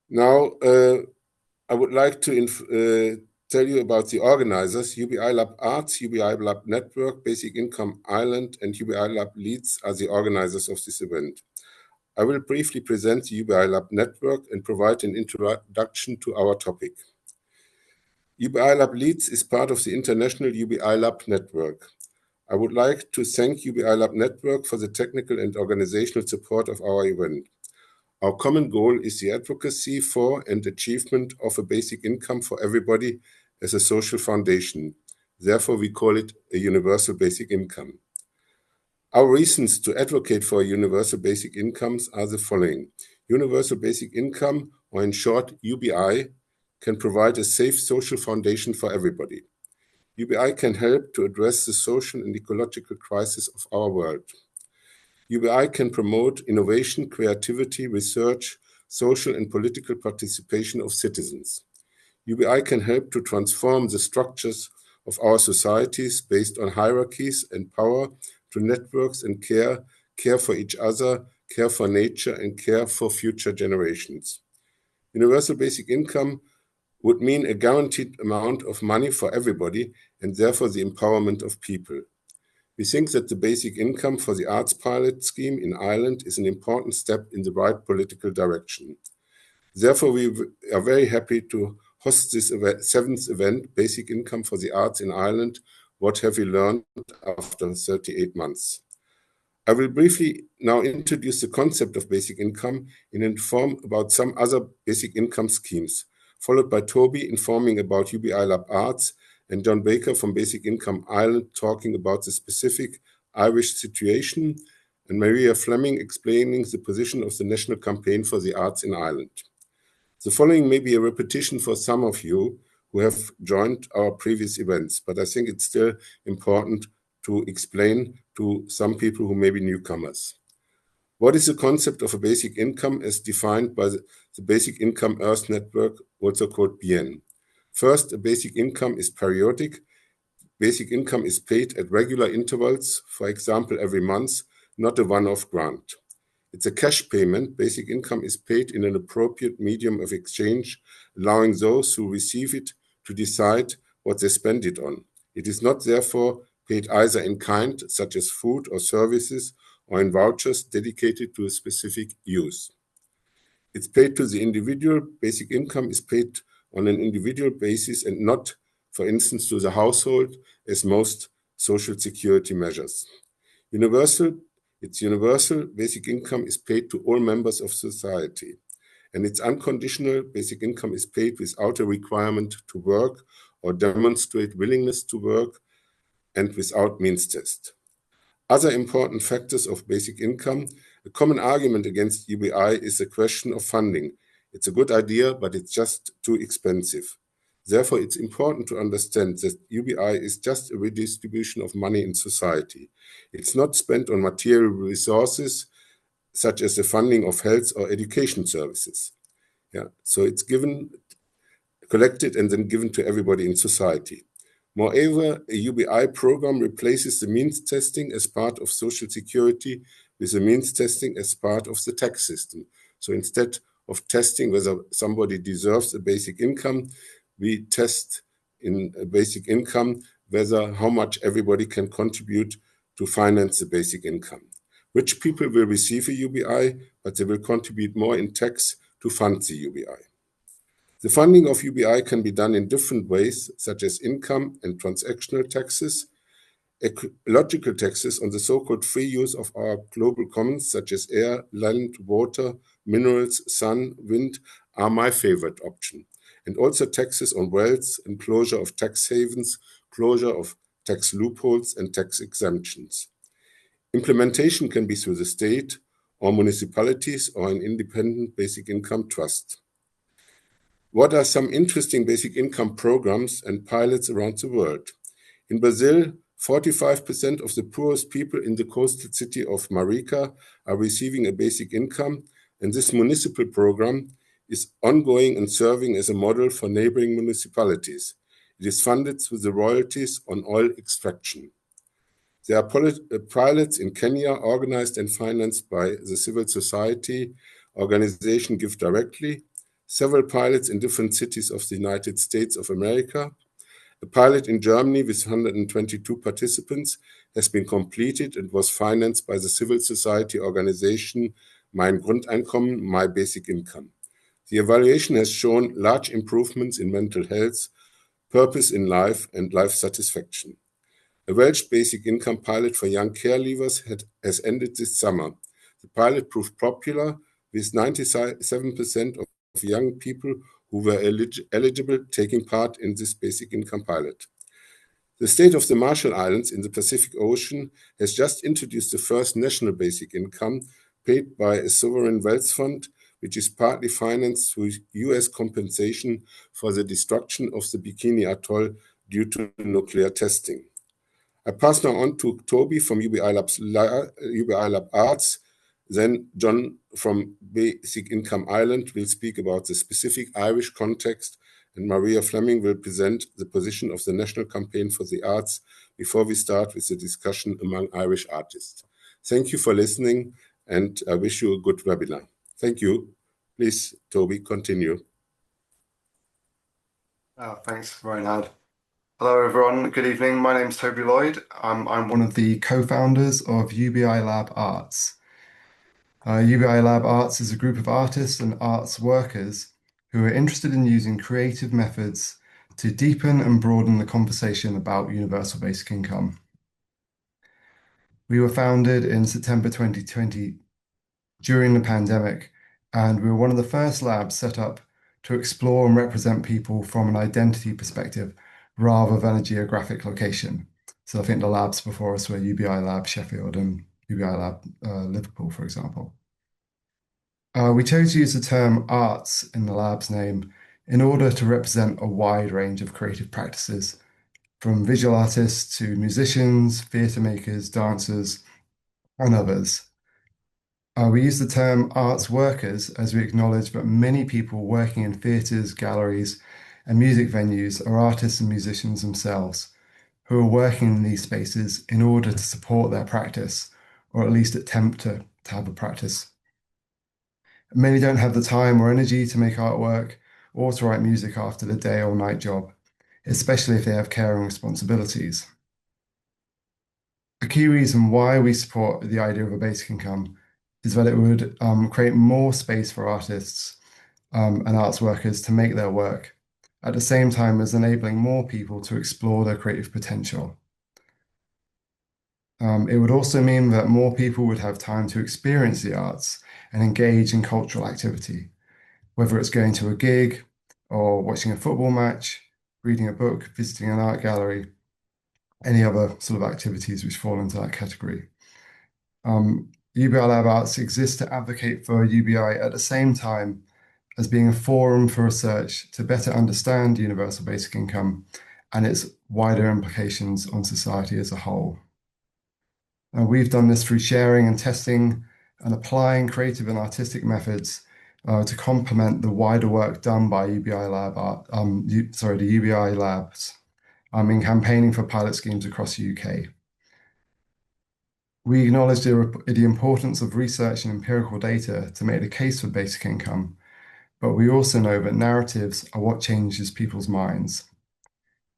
Now, I would like to tell you about the organizers. UBI Lab Arts, UBI Lab Network, Basic Income Ireland, and UBI Lab Leeds are the organizers of this event. I will briefly present the UBI Lab Network and provide an introduction to our topic. UBI Lab Leeds is part of the international UBI Lab Network. I would like to thank UBI Lab Network for the technical and organizational support of our event. Our common goal is the advocacy for and achievement of a basic income for everybody as a social foundation. Therefore, we call it a universal basic income. Our reasons to advocate for universal basic incomes are the following. Universal basic income, or in short, UBI, can provide a safe social foundation for everybody. UBI can help to address the social and ecological crisis of our world. UBI can promote innovation, creativity, research, social and political participation of citizens. UBI can help to transform the structures of our societies based on hierarchies and power to networks and care for each other, care for nature, and care for future generations. Universal basic income would mean a guaranteed amount of money for everybody and therefore the empowerment of people. We think that the basic income for the arts pilot scheme in Ireland is an important step in the right political direction. Therefore, we are very happy to host this seventh event, Basic Income for the Arts in Ireland. What have we learned after 38 months? I will briefly now introduce the concept of basic income and inform about some other basic income schemes, followed by Toby informing about UBI Lab Arts and John Baker from Basic Income Ireland talking about the specific Irish situation, and Maria Fleming explaining the position of the National Campaign for the Arts in Ireland. The following may be a repetition for some of you who have joined our previous events, but I think it's still important to explain to some people who may be newcomers. What is the concept of a basic income as defined by the Basic Income Earth Network, also called BN? First, a basic income is periodic. Basic income is paid at regular intervals, for example, every month, not a one-off grant. It's a cash payment. Basic income is paid in an appropriate medium of exchange, allowing those who receive it to decide what they spend it on. It is not therefore paid either in kind, such as food or services, or in vouchers dedicated to a specific use. It's paid to the individual. Basic income is paid on an individual basis and not, for instance, to the household, as most social security measures. It's universal. Basic income is paid to all members of society. And it's unconditional. Basic income is paid without a requirement to work or demonstrate willingness to work and without means test. Other important factors of basic income. A common argument against UBI is the question of funding. It's a good idea, but it's just too expensive. Therefore, it's important to understand that UBI is just a redistribution of money in society. It's not spent on material resources, such as the funding of health or education services. So it's collected and then given to everybody in society. Moreover, a UBI program replaces the means testing as part of Social Security with the means testing as part of the tax system. So instead of testing whether somebody deserves a basic income, we test in a basic income whether how much everybody can contribute to finance the basic income. Rich people will receive a UBI, but they will contribute more in tax to fund the UBI. The funding of UBI can be done in different ways, such as income and transactional taxes, ecological taxes on the so-called free use of our global commons, such as air, land, water, minerals, sun, wind, are my favorite option. And also taxes on wealth and closure of tax havens, closure of tax loopholes and tax exemptions. Implementation can be through the state or municipalities or an independent basic income trust. What are some interesting basic income programs and pilots around the world? In Brazil, 45% of the poorest people in the coastal city of Marica are receiving a basic income, and this municipal program is ongoing and serving as a model for neighboring municipalities. It is funded through the royalties on oil extraction. There are pilots in Kenya organized and financed by the civil society organization Give Directly. several pilots in different cities of the United States of America. A pilot in Germany with 122 participants has been completed and was financed by the civil society organization Mein Grundeinkommen, My Basic Income. The evaluation has shown large improvements in mental health, purpose in life, and life satisfaction. A Welsh basic income pilot for young care leavers has ended this summer. The pilot proved popular, with 97% of young people who were eligible taking part in this basic income pilot. The state of the Marshall Islands in the Pacific Ocean has just introduced the first national basic income paid by a sovereign wealth fund, which is partly financed through US compensation for the destruction of the Bikini Atoll due to nuclear testing. I pass now on to Toby from UBI Lab Arts. Then John from Basic Income Ireland will speak about the specific Irish context, and Maria Fleming will present the position of the National Campaign for the Arts before we start with the discussion among Irish artists. Thank you for listening, and I wish you a good webinar. Thank you. Please, Toby, continue. Thanks, Reinhard. Hello, everyone. Good evening. My name's Toby Lloyd. I'm one of the co-founders of UBI Lab Arts. UBI Lab Arts is a group of artists and arts workers who are interested in using creative methods to deepen and broaden the conversation about universal basic income. We were founded in September 2020 during the pandemic, and we were one of the first labs set up to explore and represent people from an identity perspective rather than a geographic location. So I think the labs before us were UBI Lab Sheffield and UBI Lab Liverpool, for example. We chose to use the term arts in the lab's name in order to represent a wide range of creative practices, from visual artists to musicians, theatre makers, dancers, and others. We use the term arts workers as we acknowledge that many people working in theatres, galleries, and music venues are artists and musicians themselves, who are working in these spaces in order to support their practice, or at least attempt to have a practice. Many don't have the time or energy to make artwork or to write music after the day or night job, especially if they have caring responsibilities. A key reason why we support the idea of a basic income is that it would create more space for artists and arts workers to make their work, at the same time as enabling more people to explore their creative potential. It would also mean that more people would have time to experience the arts and engage in cultural activity, whether it's going to a gig or watching a football match, reading a book, visiting an art gallery, any other sort of activities which fall into that category. UBI Lab Arts exists to advocate for UBI at the same time as being a forum for research to better understand universal basic income and its wider implications on society as a whole. We've done this through sharing and testing and applying creative and artistic methods to complement the wider work done by UBI Lab the UBI Labs in campaigning for pilot schemes across the UK. We acknowledge the importance of research and empirical data to make the case for basic income, but we also know that narratives are what changes people's minds.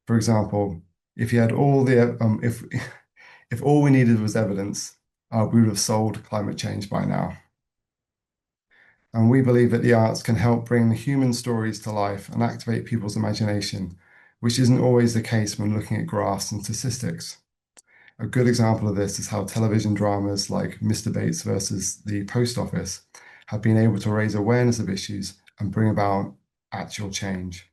For example, if you had all the if all we needed was evidence, we would have solved climate change by now. And we believe that the arts can help bring the human stories to life and activate people's imagination, which isn't always the case when looking at graphs and statistics. A good example of this is how television dramas like Mr. Bates versus the Post Office have been able to raise awareness of issues and bring about actual change.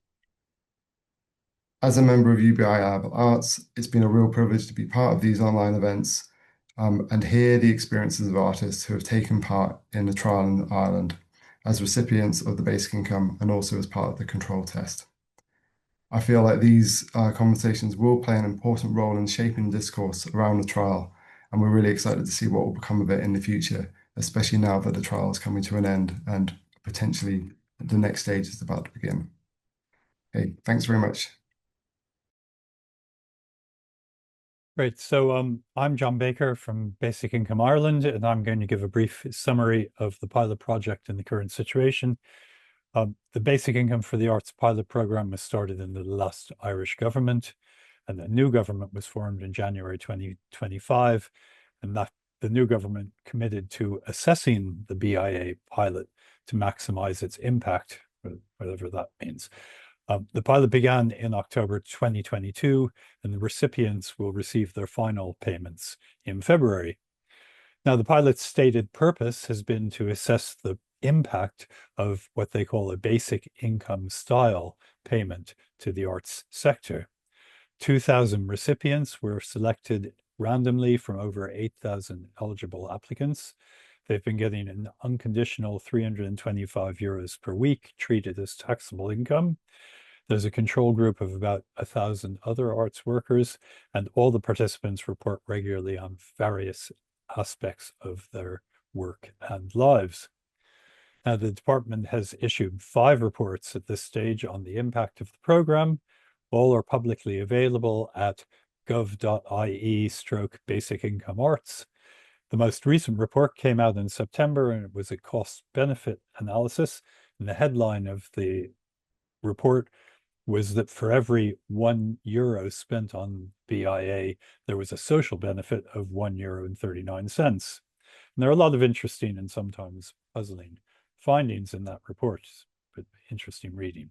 As a member of UBI Lab Arts, it's been a real privilege to be part of these online events and hear the experiences of artists who have taken part in the trial in Ireland as recipients of the basic income and also as part of the control test. I feel like these conversations will play an important role in shaping discourse around the trial, and we're really excited to see what will become of it in the future, especially now that the trial is coming to an end and potentially the next stage is about to begin. Okay, thanks very much. Great. So I'm John Baker from Basic Income Ireland, and I'm going to give a brief summary of the pilot project and the current situation. The basic income for the arts pilot program was started in the last Irish government, and a new government was formed in January 2025, and that the new government committed to assessing the BIA pilot to maximize its impact, whatever that means. The pilot began in October 2022, and the recipients will receive their final payments in February. Now, the pilot's stated purpose has been to assess the impact of what they call a basic income style payment to the arts sector. 2,000 recipients were selected randomly from over 8,000 eligible applicants. They've been getting an unconditional 325 euros per week, treated as taxable income. There's a control group of about 1,000 other arts workers, and all the participants report regularly on various aspects of their work and lives. Now, the department has issued 5 reports at this stage on the impact of the program. All are publicly available at gov.ie/basic income arts. The most recent report came out in September, and it was a cost-benefit analysis. And the headline of the report was that for every €1 spent on BIA, there was a social benefit of €1.39. And there are a lot of interesting and sometimes puzzling findings in that report, but interesting reading.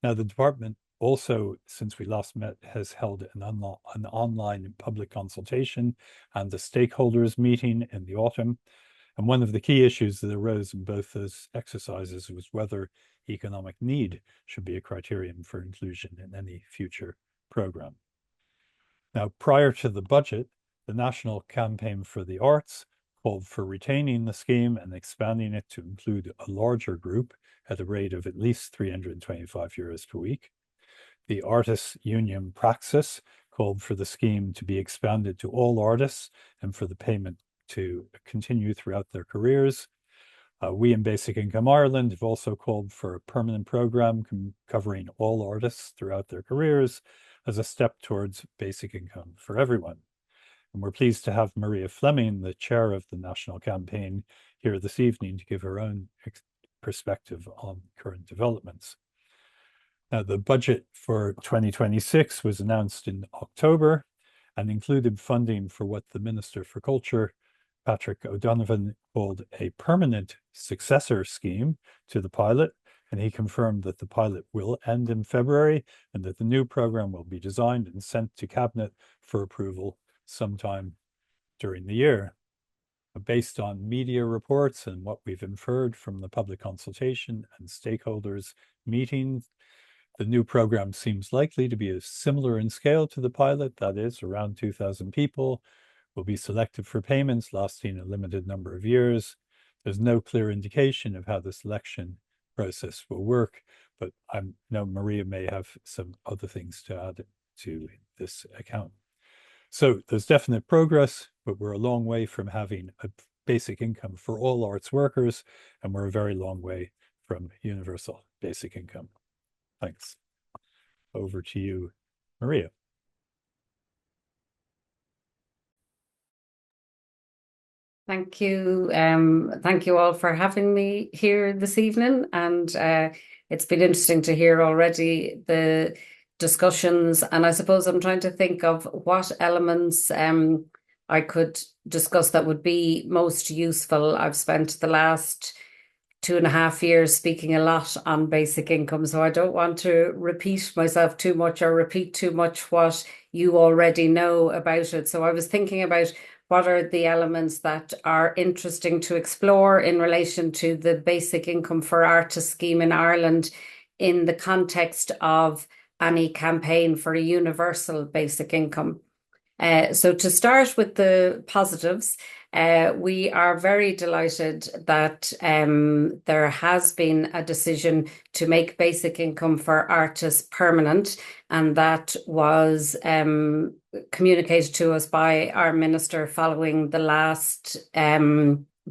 Now, the department also, since we last met, has held an online public consultation and a stakeholders meeting in the autumn. And one of the key issues that arose in both those exercises was whether economic need should be a criterion for inclusion in any future program. Now, prior to the budget, the National Campaign for the Arts called for retaining the scheme and expanding it to include a larger group at a rate of at least 325 euros per week. The Artists Union Praxis called for the scheme to be expanded to all artists and for the payment to continue throughout their careers. We in Basic Income Ireland have also called for a permanent program covering all artists throughout their careers as a step towards basic income for everyone. And we're pleased to have Maria Fleming, the chair of the national campaign, here this evening to give her own perspective on current developments. Now, the budget for 2026 was announced in October and included funding for what the Minister for Culture, Patrick O'Donovan, called a permanent successor scheme to the pilot, and he confirmed that the pilot will end in February and that the new program will be designed and sent to Cabinet for approval sometime during the year. Based on media reports and what we've inferred from the public consultation and stakeholders meetings, the new program seems likely to be similar in scale to the pilot, that is, around 2,000 people will be selected for payments lasting a limited number of years. There's no clear indication of how the selection process will work, but I know Maria may have some other things to add to this account. So there's definite progress, but we're a long way from having a basic income for all arts workers, and we're a very long way from universal basic income. Thanks. Over to you, Maria. Thank you. Thank you all for having me here this evening. And it's been interesting to hear already the discussions. And I suppose I'm trying to think of what elements I could discuss that would be most useful. I've spent the last 2.5 years speaking a lot on basic income, so I don't want to repeat myself too much or repeat too much what you already know about it. So I was thinking about what are the elements that are interesting to explore in relation to the basic income for artists scheme in Ireland in the context of any campaign for a universal basic income. So to start with the positives, we are very delighted that there has been a decision to make basic income for artists permanent, and that was communicated to us by our minister following the last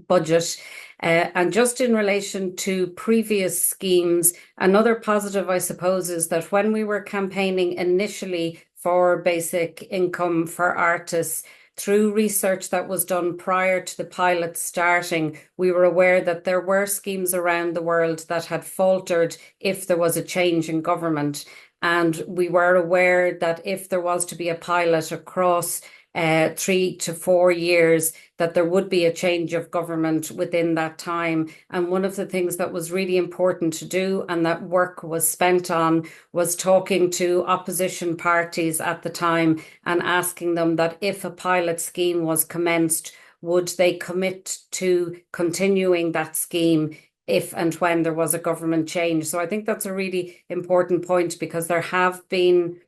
budget. And just in relation to previous schemes, another positive, I suppose, is that when we were campaigning initially for basic income for artists, through research that was done prior to the pilot starting, we were aware that there were schemes around the world that had faltered if there was a change in government. And we were aware that if there was to be a pilot across 3 to 4 years, that there would be a change of government within that time. And one of the things that was really important to do, and that work was spent on, was talking to opposition parties at the time and asking them that if a pilot scheme was commenced, would they commit to continuing that scheme if and when there was a government change. So I think that's a really important point, because there have been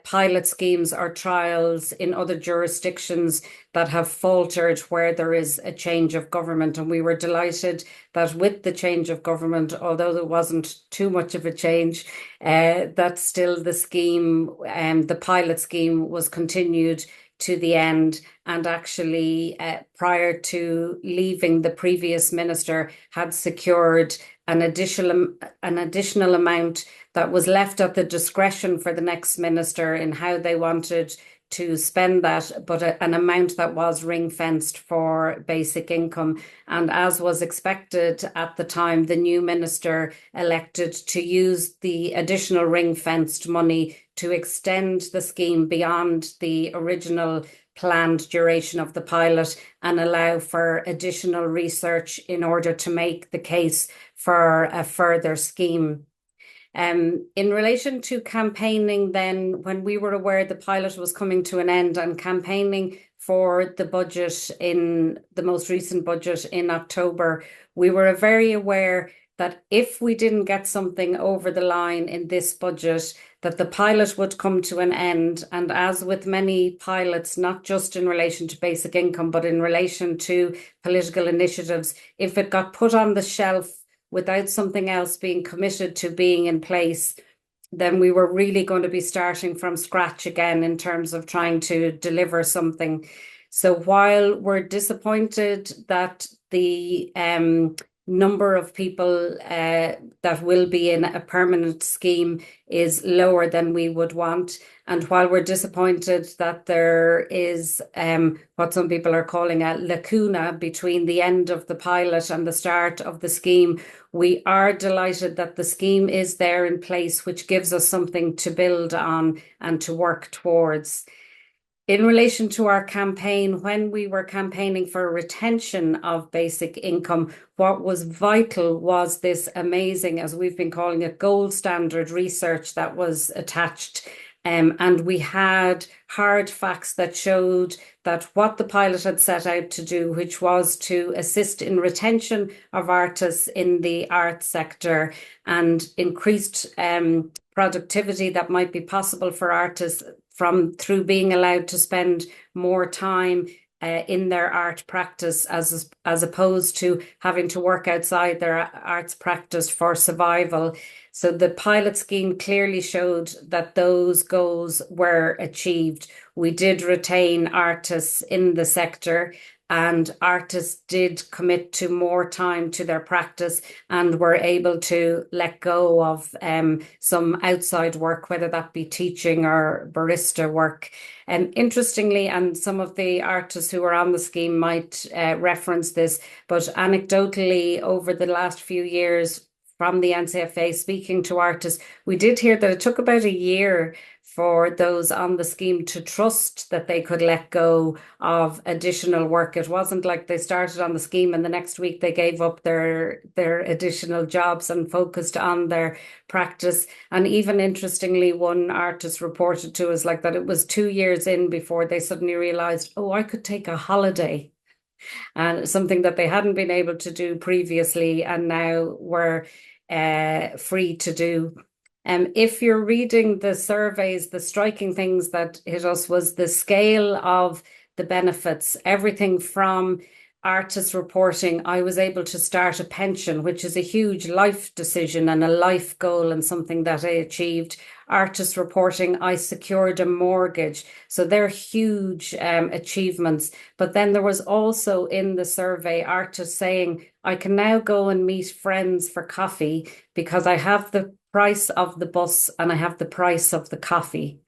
pilot schemes or trials in other jurisdictions that have faltered where there is a change of government. And we were delighted that with the change of government, although there wasn't too much of a change, that still the scheme, the pilot scheme, was continued to the end. And actually, prior to leaving, the previous minister had secured an additional amount that was left at the discretion for the next minister in how they wanted to spend that, but an amount that was ring-fenced for basic income. And as was expected at the time, the new minister elected to use the additional ring-fenced money to extend the scheme beyond the original planned duration of the pilot and allow for additional research in order to make the case for a further scheme. In relation to campaigning, then, when we were aware the pilot was coming to an end and campaigning for the budget, in the most recent budget in October, we were very aware that if we didn't get something over the line in this budget, that the pilot would come to an end. And as with many pilots, not just in relation to basic income, but in relation to political initiatives, if it got put on the shelf without something else being committed to being in place, then we were really going to be starting from scratch again in terms of trying to deliver something. So while we're disappointed that the number of people that will be in a permanent scheme is lower than we would want, and while we're disappointed that there is what some people are calling a lacuna between the end of the pilot and the start of the scheme, we are delighted that the scheme is there in place, which gives us something to build on and to work towards. In relation to our campaign, when we were campaigning for retention of basic income, what was vital was this amazing, as we've been calling it, gold standard research that was attached. And we had hard facts that showed that what the pilot had set out to do, which was to assist in retention of artists in the arts sector and increased productivity that might be possible for artists through being allowed to spend more time in their art practice as opposed to having to work outside their arts practice for survival. So the pilot scheme clearly showed that those goals were achieved. We did retain artists in the sector, and artists did commit to more time to their practice and were able to let go of some outside work, whether that be teaching or barista work. And interestingly, and some of the artists who are on the scheme might reference this, but anecdotally, over the last few years, from the NCFA speaking to artists, we did hear that it took about a year for those on the scheme to trust that they could let go of additional work. It wasn't like they started on the scheme and the next week they gave up their additional jobs and focused on their practice. And even interestingly, one artist reported to us like that it was 2 years in before they suddenly realized, oh, I could take a holiday. And something that they hadn't been able to do previously and now were free to do. If you're reading the surveys, the striking things that hit us was the scale of the benefits, everything from artists reporting, I was able to start a pension, which is a huge life decision and a life goal and something that I achieved. Artists reporting, I secured a mortgage. So they're huge achievements. But then there was also in the survey artists saying, I can now go and meet friends for coffee because I have the price of the bus and I have the price of the coffee.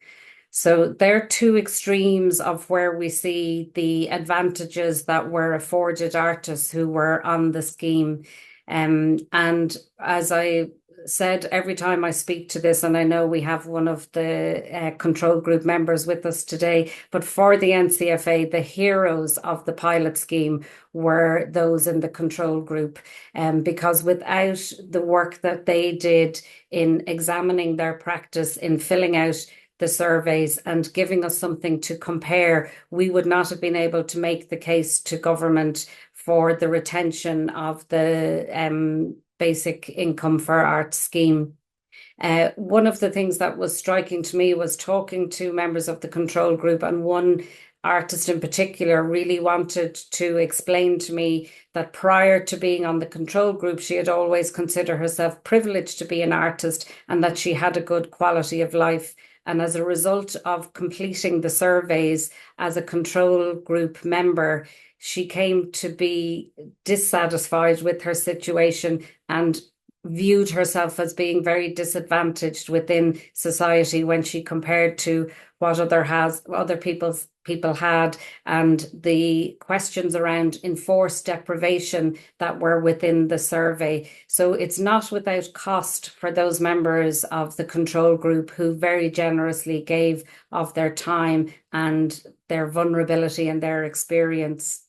So they're two extremes of where we see the advantages that were afforded artists who were on the scheme. And as I said, every time I speak to this, and I know we have one of the control group members with us today, but for the NCFA, the heroes of the pilot scheme were those in the control group. Because without the work that they did in examining their practice, in filling out the surveys and giving us something to compare, we would not have been able to make the case to government for the retention of the basic income for arts scheme. One of the things that was striking to me was talking to members of the control group, and one artist in particular really wanted to explain to me that prior to being on the control group, she had always considered herself privileged to be an artist and that she had a good quality of life. And as a result of completing the surveys as a control group member, she came to be dissatisfied with her situation and viewed herself as being very disadvantaged within society when she compared to what other people had, and the questions around enforced deprivation that were within the survey. So it's not without cost for those members of the control group who very generously gave of their time and their vulnerability and their experience.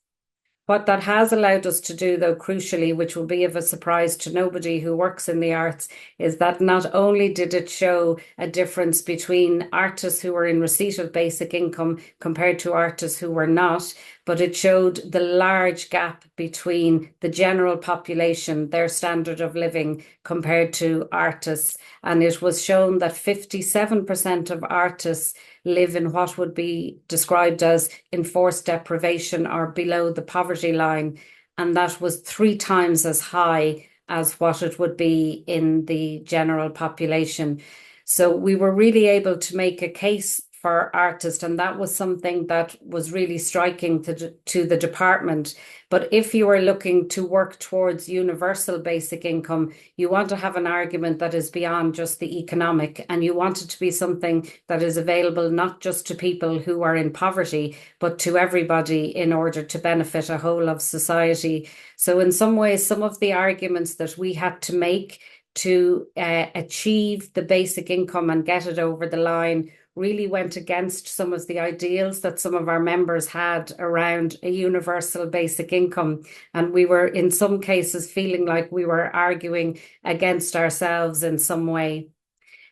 What that has allowed us to do, though, crucially, which will be of a surprise to nobody who works in the arts, is that not only did it show a difference between artists who were in receipt of basic income compared to artists who were not, but it showed the large gap between the general population, their standard of living, compared to artists. And it was shown that 57% of artists live in what would be described as enforced deprivation or below the poverty line. And that was 3 times as high as what it would be in the general population. So we were really able to make a case for artists, and that was something that was really striking to the department. But if you are looking to work towards universal basic income, you want to have an argument that is beyond just the economic, and you want it to be something that is available not just to people who are in poverty, but to everybody in order to benefit a whole of society. So in some ways, some of the arguments that we had to make to achieve the basic income and get it over the line really went against some of the ideals that some of our members had around a universal basic income. And we were, in some cases, feeling like we were arguing against ourselves in some way.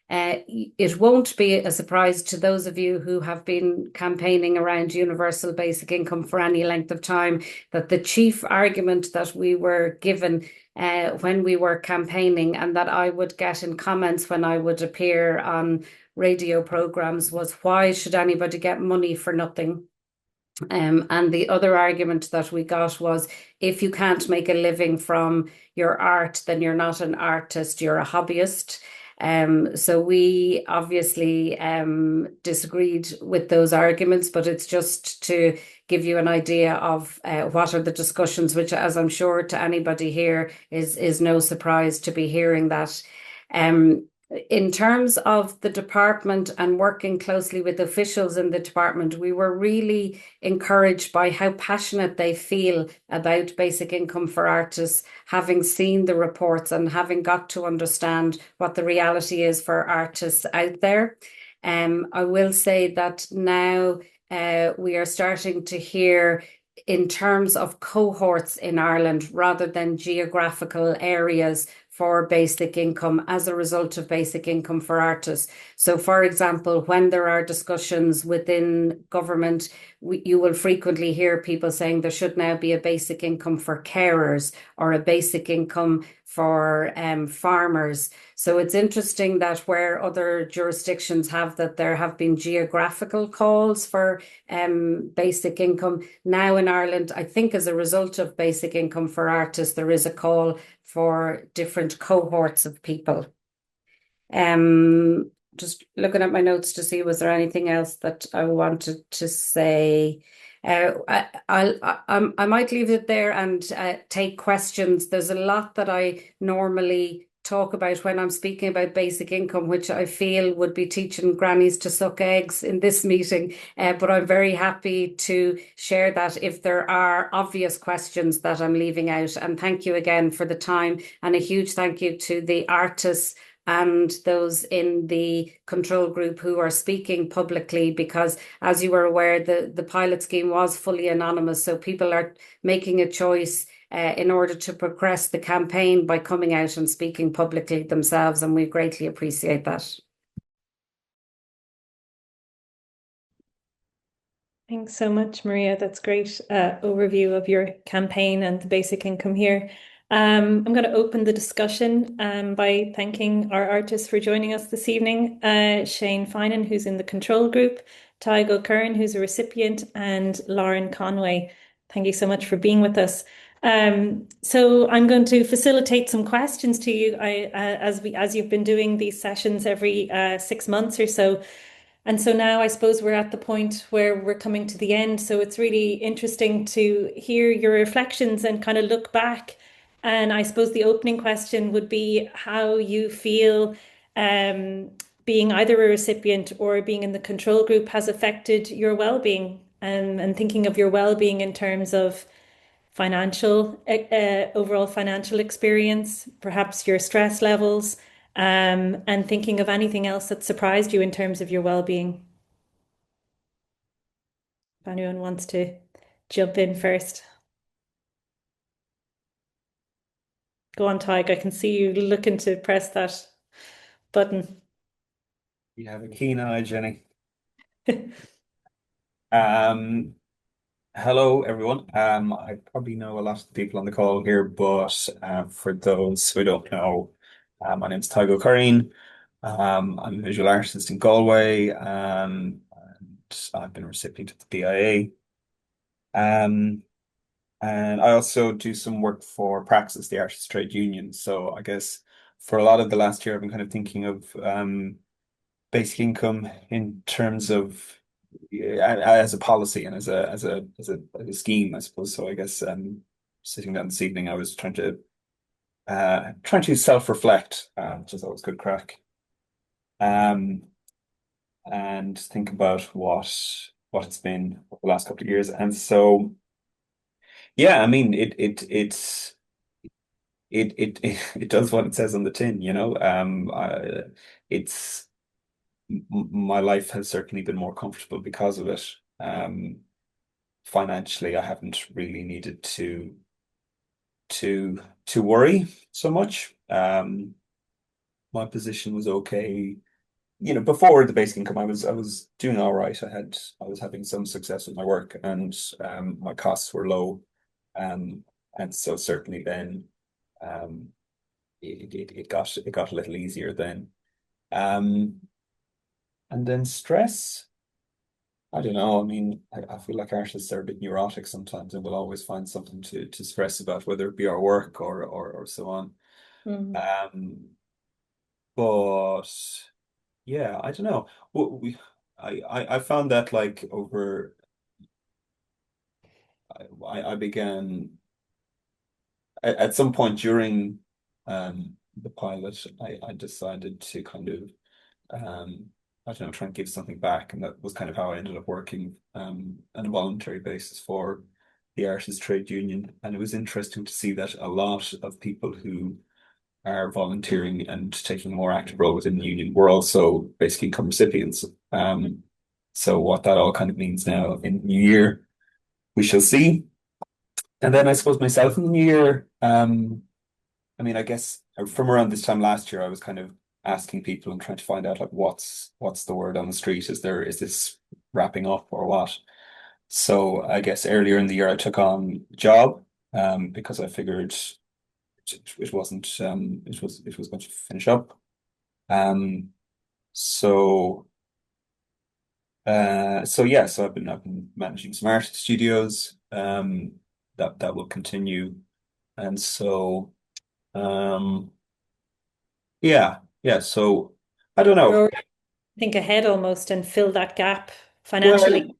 It won't be a surprise to those of you who have been campaigning around universal basic income for any length of time that the chief argument that we were given when we were campaigning, and that I would get in comments when I would appear on radio programs, was, why should anybody get money for nothing? And the other argument that we got was, if you can't make a living from your art, then you're not an artist, you're a hobbyist. So we obviously disagreed with those arguments, but it's just to give you an idea of what are the discussions, which, as I'm sure to anybody here, is no surprise to be hearing that. In terms of the department and working closely with officials in the department, we were really encouraged by how passionate they feel about basic income for artists, having seen the reports and having got to understand what the reality is for artists out there. I will say that now we are starting to hear in terms of cohorts in Ireland rather than geographical areas for basic income as a result of basic income for artists. So, for example, when there are discussions within government, you will frequently hear people saying there should now be a basic income for carers or a basic income for farmers. So it's interesting that where other jurisdictions have that, there have been geographical calls for basic income. Now in Ireland, I think as a result of basic income for artists, there is a call for different cohorts of people. Just looking at my notes to see, was there anything else that I wanted to say? I might leave it there and take questions. There's a lot that I normally talk about when I'm speaking about basic income, which I feel would be teaching grannies to suck eggs in this meeting. But I'm very happy to share that if there are obvious questions that I'm leaving out. And thank you again for the time, and a huge thank you to the artists and those in the control group who are speaking publicly, because as you were aware, the pilot scheme was fully anonymous. So people are making a choice in order to progress the campaign by coming out and speaking publicly themselves, and we greatly appreciate that. Thanks so much, Maria. That's great overview of your campaign and the basic income here. I'm going to open the discussion by thanking our artists for joining us this evening. Shane Finan, who's in the control group, Tygo Curran, who's a recipient, and Lauren Conway. Thank you so much for being with us. So I'm going to facilitate some questions to you as you've been doing these sessions every 6 months or so. And so now I suppose we're at the point where we're coming to the end. So it's really interesting to hear your reflections and kind of look back. And I suppose the opening question would be how you feel being either a recipient or being in the control group has affected your well-being, and thinking of your well-being in terms of financial, overall financial experience, perhaps your stress levels, and thinking of anything else that surprised you in terms of your well-being. If anyone wants to jump in first. Go on, Tyg. I can see you looking to press that button. You have a keen eye, Jenny. Hello, everyone. I probably know a lot of the people on the call here, but for those who don't know, my name's Tygo Curran. I'm a visual artist in Galway, and I've been a recipient of the BIA. And I also do some work for Praxis, the Artists Trade Union. So I guess for a lot of the last year, I've been kind of thinking of basic income in terms of as a policy and as a scheme, I suppose. So I guess sitting down this evening, I was trying to self-reflect, which is always good crack, and think about what it's been over the last couple of years. And so yeah, I mean it does what it says on the tin, you know. It's My life has certainly been more comfortable because of it. Financially, I haven't really needed to worry so much. My position was okay. You know, before the basic income, I was doing all right. I was having some success with my work, and my costs were low. And so certainly then it got a little easier then. And then stress, I don't know. I mean, I feel like artists are a bit neurotic sometimes, and we'll always find something to stress about, whether it be our work or so on. But yeah, I don't know. I found that like over I began at some point during the pilot, I decided to kind of I don't know, try and give something back, and that was kind of how I ended up working on a voluntary basis for the Artists Trade Union. And it was interesting to see that a lot of people who are volunteering and taking a more active role within the union were also basic income recipients. So what that all kind of means now in the new year, we shall see. And then I suppose myself in the new year, I mean, I guess from around this time last year, I was kind of asking people and trying to find out like what's the word on the street? Is this wrapping up or what? So I guess earlier in the year I took on a job because I figured it wasn't it was going to finish up. So yeah, so I've been managing some art studios that will continue. And so yeah, so I don't know. Think ahead almost and fill that gap financially. Well,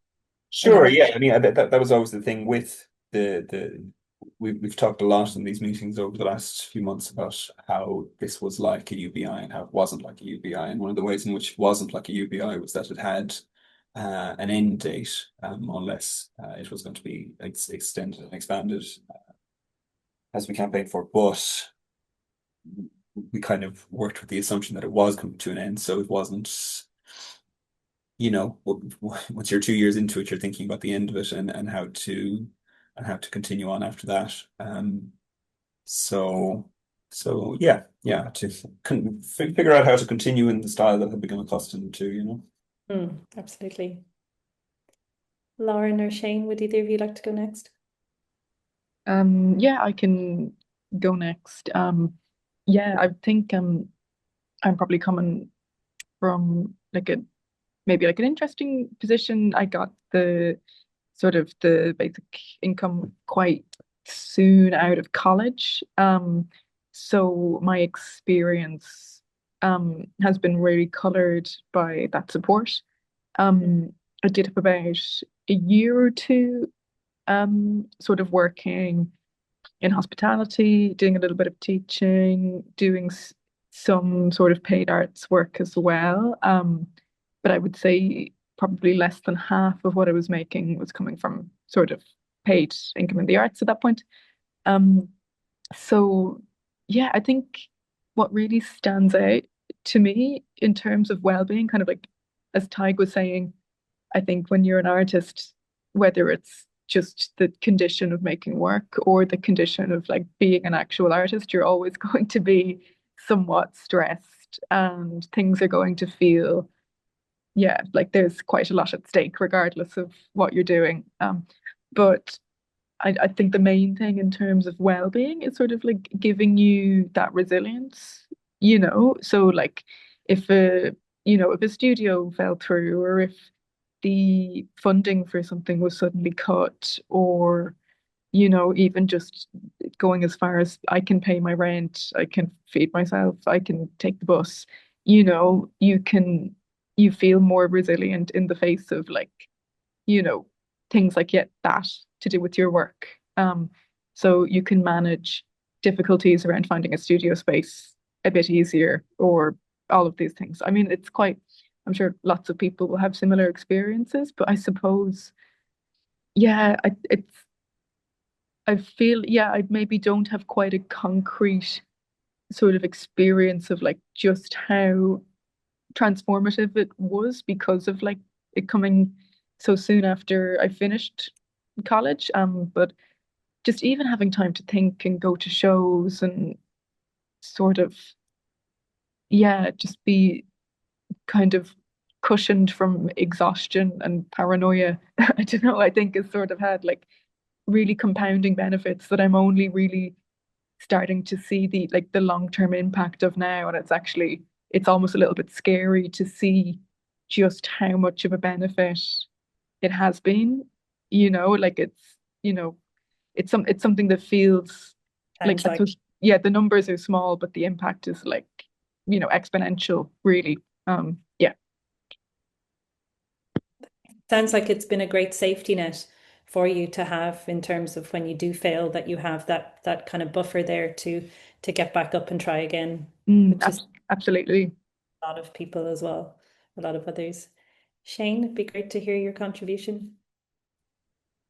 sure, yeah. I mean, that was always the thing with we've talked a lot in these meetings over the last few months about how this was like a UBI and how it wasn't like a UBI. And one of the ways in which it wasn't like a UBI was that it had an end date, unless it was going to be extended and expanded as we campaigned for. But we kind of worked with the assumption that it was coming to an end, so it wasn't. Once you're 2 years into it, you're thinking about the end of it and how to continue on after that. So yeah, to figure out how to continue in the style that I've become accustomed to. Absolutely. Lauren or Shane, would either of you like to go next? Yeah, I can go next. Yeah, I think I'm probably coming from maybe like an interesting position. I got the sort of the basic income quite soon out of college. So my experience has been really colored by that support. I did have about a year or two sort of working in hospitality, doing a little bit of teaching, doing some sort of paid arts work as well. But I would say probably less than half of what I was making was coming from sort of paid income in the arts at that point. Um, so yeah, I think what really stands out to me in terms of well-being, kind of like as Tig was saying, I think when you're an artist, whether it's just the condition of making work or the condition of like being an actual artist, you're always going to be somewhat stressed and things are going to feel, yeah, like there's quite a lot at stake regardless of what you're doing. But I think the main thing in terms of well-being is sort of like giving you that resilience, So like if if a studio fell through or if the funding for something was suddenly cut or even just going as far as I can pay my rent, I can feed myself, I can take the bus, you feel more resilient in the face of like, you know, things like that to do with your work. So you can manage difficulties around finding a studio space a bit easier or all of these things. I mean, I'm sure lots of people will have similar experiences, but I suppose, yeah, I feel, yeah, I maybe don't have quite a concrete sort of experience of like just how transformative it was because of like it coming so soon after I finished college. But just even having time to think and go to shows and sort of, yeah, just be kind of cushioned from exhaustion and paranoia. I don't know, I think has sort of had like really compounding benefits that I'm only really starting to see the long-term impact of now. And it's almost a little bit scary to see just how much of a benefit it has been. Like it's something that feels like, Sounds like. yeah, the numbers are small, but the impact is like, exponential, really. Yeah. Sounds like it's been a great safety net for you to have in terms of when you do fail, that you have that kind of buffer there to get back up and try again, which is Absolutely. a lot of people as well, a lot of others. Shane, it'd be great to hear your contribution.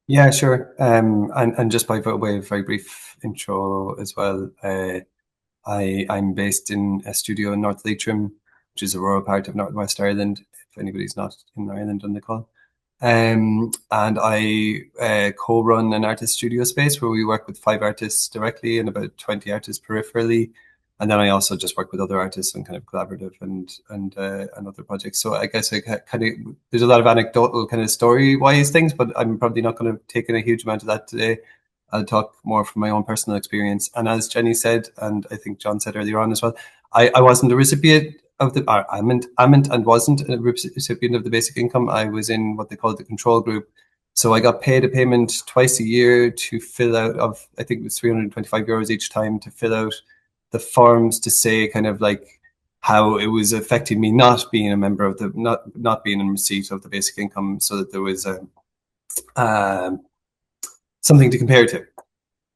Yeah, sure. And just by way of very brief intro as well, I'm based in a studio in North Leitrim, which is a rural part of Northwest Ireland, if anybody's not in Ireland on the call. And I co-run an artist studio space where we work with 5 artists directly and about 20 artists peripherally. And then I also just work with other artists on kind of collaborative and other projects. So I guess there's a lot of anecdotal kind of story-wise things, but I'm probably not going to take in a huge amount of that today. I'll talk more from my own personal experience. And as Jenny said, and I think John said earlier on as well, I wasn't a recipient of the, I meant and wasn't a recipient of the basic income. I was in what they call the control group. So I got paid a payment twice a year to fill out of, I think it was €325 each time to fill out the forms to say kind of like how it was affecting me not being a member of the, not being in receipt of the basic income, so that there was something to compare to.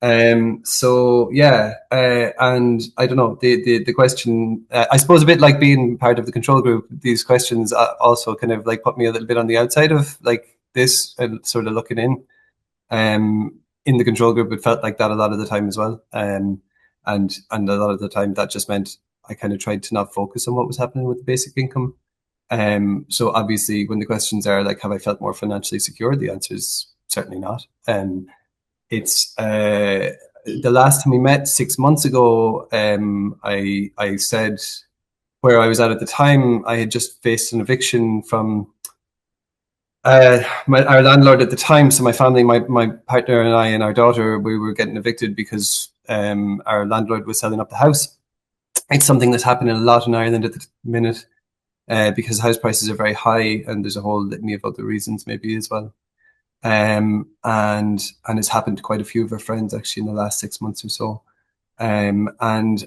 So yeah, and I don't know the question. I suppose a bit like being part of the control group. These questions also kind of like put me a little bit on the outside of like this and sort of looking in. In the control group, it felt like that a lot of the time as well. And a lot of the time that just meant I kind of tried to not focus on what was happening with the basic income. So obviously, when the questions are like, have I felt more financially secure? The answer is certainly not. It's the last time we met 6 months ago. I said where I was at the time. I had just faced an eviction from our landlord at the time. So my family, my partner and I and our daughter, we were getting evicted because our landlord was selling up the house. It's something that's happening a lot in Ireland at the minute because house prices are very high, and there's a whole litany of other reasons maybe as well. And it's happened to quite a few of our friends actually in the last 6 months or so. And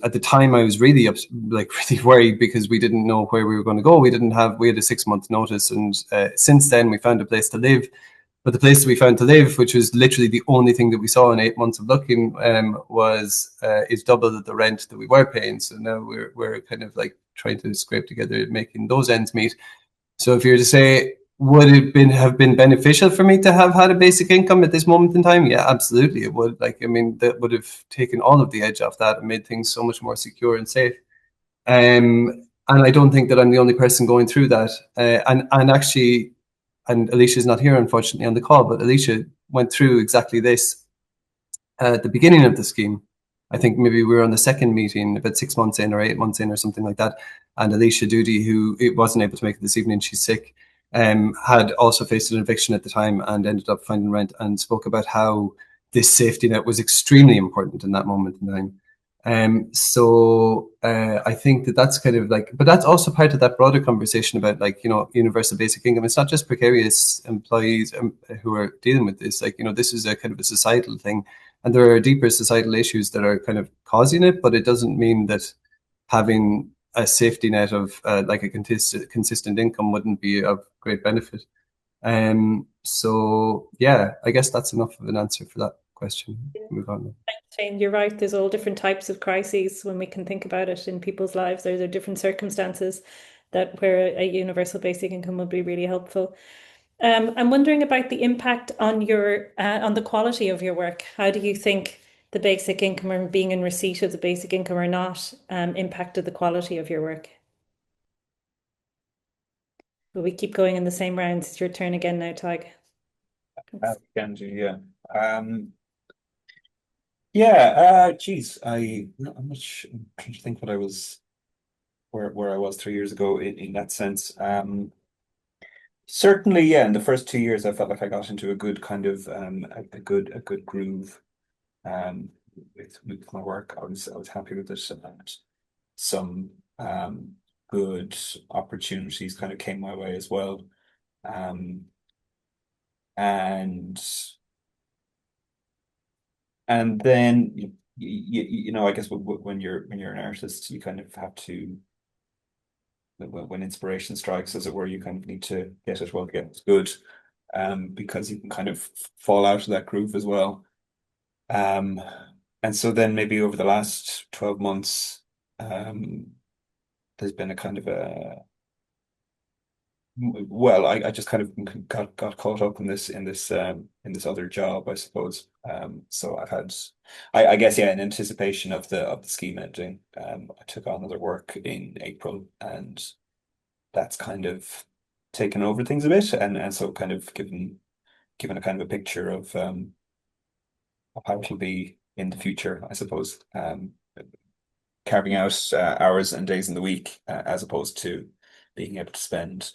at the time, I was really really worried because we didn't know where we were going to go. We had a 6 month notice, and since then we found a place to live. But the place that we found to live, which was literally the only thing that we saw in 8 months of looking, is double the rent that we were paying. So now we're kind of like trying to scrape together, making those ends meet. So if you were to say, would it have been beneficial for me to have had a basic income at this moment in time? Yeah, absolutely, it would. Like, I mean, that would have taken all of the edge off that and made things so much more secure and safe. And I don't think that I'm the only person going through that. And actually, and Alicia's not here, unfortunately, on the call, but Alicia went through exactly this at the beginning of the scheme. I think maybe we were on the second meeting, about 6 months in or 8 months in or something like that. And Alicia Doody, who it wasn't able to make it this evening, she's sick, had also faced an eviction at the time and ended up finding rent, and spoke about how this safety net was extremely important in that moment in time. So I think that that's kind of like, but that's also part of that broader conversation about like, universal basic income. It's not just precarious employees who are dealing with this. Like, this is a kind of a societal thing, and there are deeper societal issues that are kind of causing it, but it doesn't mean that having a safety net of like a consistent income wouldn't be of great benefit. So yeah, I guess that's enough of an answer for that question. Move on. Shane, you're right. There's all different types of crises when we can think about it in people's lives. There are different circumstances that where a universal basic income would be really helpful. I'm wondering about the impact on on the quality of your work. How do you think the basic income or being in receipt of the basic income or not impacted the quality of your work? Will we keep going in the same rounds? It's your turn again now, Tig. Can do, yeah. Yeah, geez, I'm trying to think what I was where I was 3 years ago in that sense. Certainly, yeah, in the first 2 years I felt like I got into a good kind of a good groove with my work. I was happy with it, and some good opportunities kind of came my way as well. And then I guess when you're an artist, you kind of have to, when inspiration strikes, as it were, you kind of need to get it while getting good, because you can kind of fall out of that groove as well. And so then maybe over the last 12 months, there's been a kind of I just kind of got caught up in this other job, I suppose. So I've had, I guess, yeah, in anticipation of the scheme ending, I took on other work in April, and that's kind of taken over things a bit, and so kind of given a kind of a picture of how it will be in the future, I suppose. Carving out hours and days in the week, as opposed to being able to spend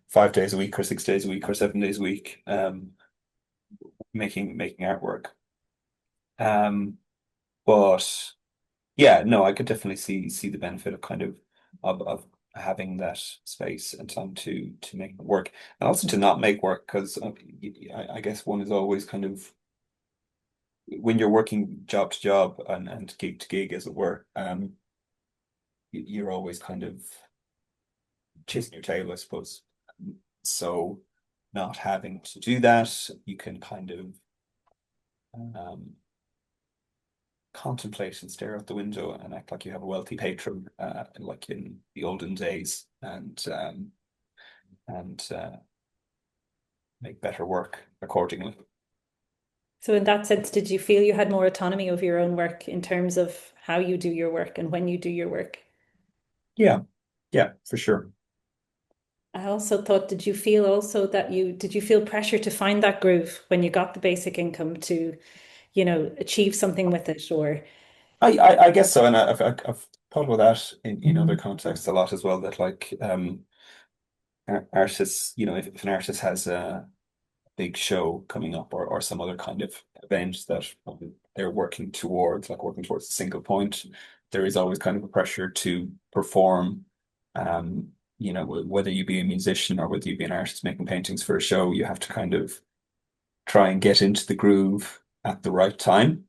5 days a week or 6 days a week or 7 days a week making artwork. But yeah, no, I could definitely see the benefit of kind of having that space and time to make work, and also to not make work, because I guess one is always kind of, when you're working job to job and gig to gig, as it were, you're always kind of chasing your tail, I suppose. So not having to do that, you can kind of contemplate and stare out the window and act like you have a wealthy patron, like in the olden days, and make better work accordingly. So in that sense, did you feel you had more autonomy of your own work in terms of how you do your work and when you do your work? Yeah, for sure. I also thought, did you feel also that did you feel pressure to find that groove when you got the basic income to, achieve something with it, or? I guess so, and I've thought about that in other contexts a lot as well. That like artists, if an artist has a big show coming up or some other kind of event that they're working towards, like working towards a single point, there is always kind of a pressure to perform. Whether you be a musician or whether you be an artist making paintings for a show, you have to kind of try and get into the groove at the right time.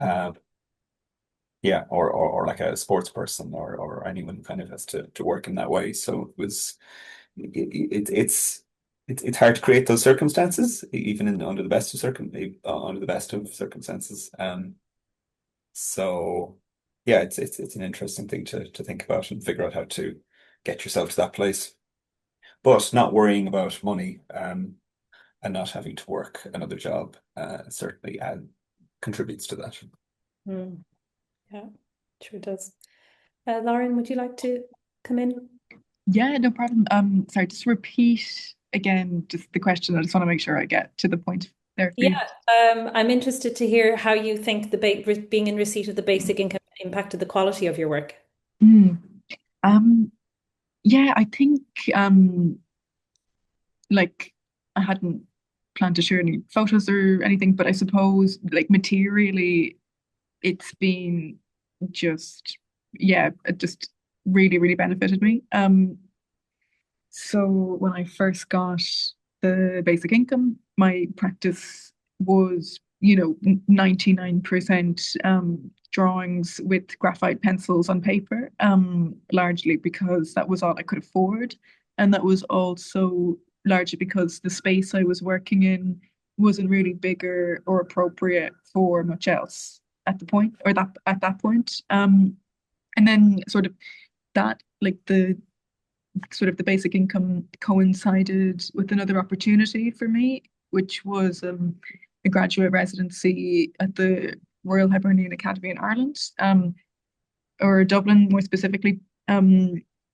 Yeah, or like a sports person or anyone kind of has to work in that way. So it was it's hard to create those circumstances, even under the best of circumstances. So yeah, it's an interesting thing to think about and figure out how to get yourself to that place, but not worrying about money, and not having to work another job, certainly contributes to that. Mm, yeah, sure does. Lauren, would you like to come in? Yeah, no problem. Sorry, just repeat again just the question. I just want to make sure I get to the point there for you. Yeah, I'm interested to hear how you think being in receipt of the basic income impacted the quality of your work. Mm. Yeah, I think like I hadn't planned to share any photos or anything, but I suppose like materially it's been just it just really, really benefited me. So when I first got the basic income, my practice was, 99% drawings with graphite pencils on paper, largely because that was all I could afford. And that was also largely because the space I was working in wasn't really bigger or appropriate for much else at the point, or that at that point. And then sort of that, like the sort of the basic income coincided with another opportunity for me, which was a graduate residency at the Royal Hibernian Academy in Ireland, or Dublin more specifically.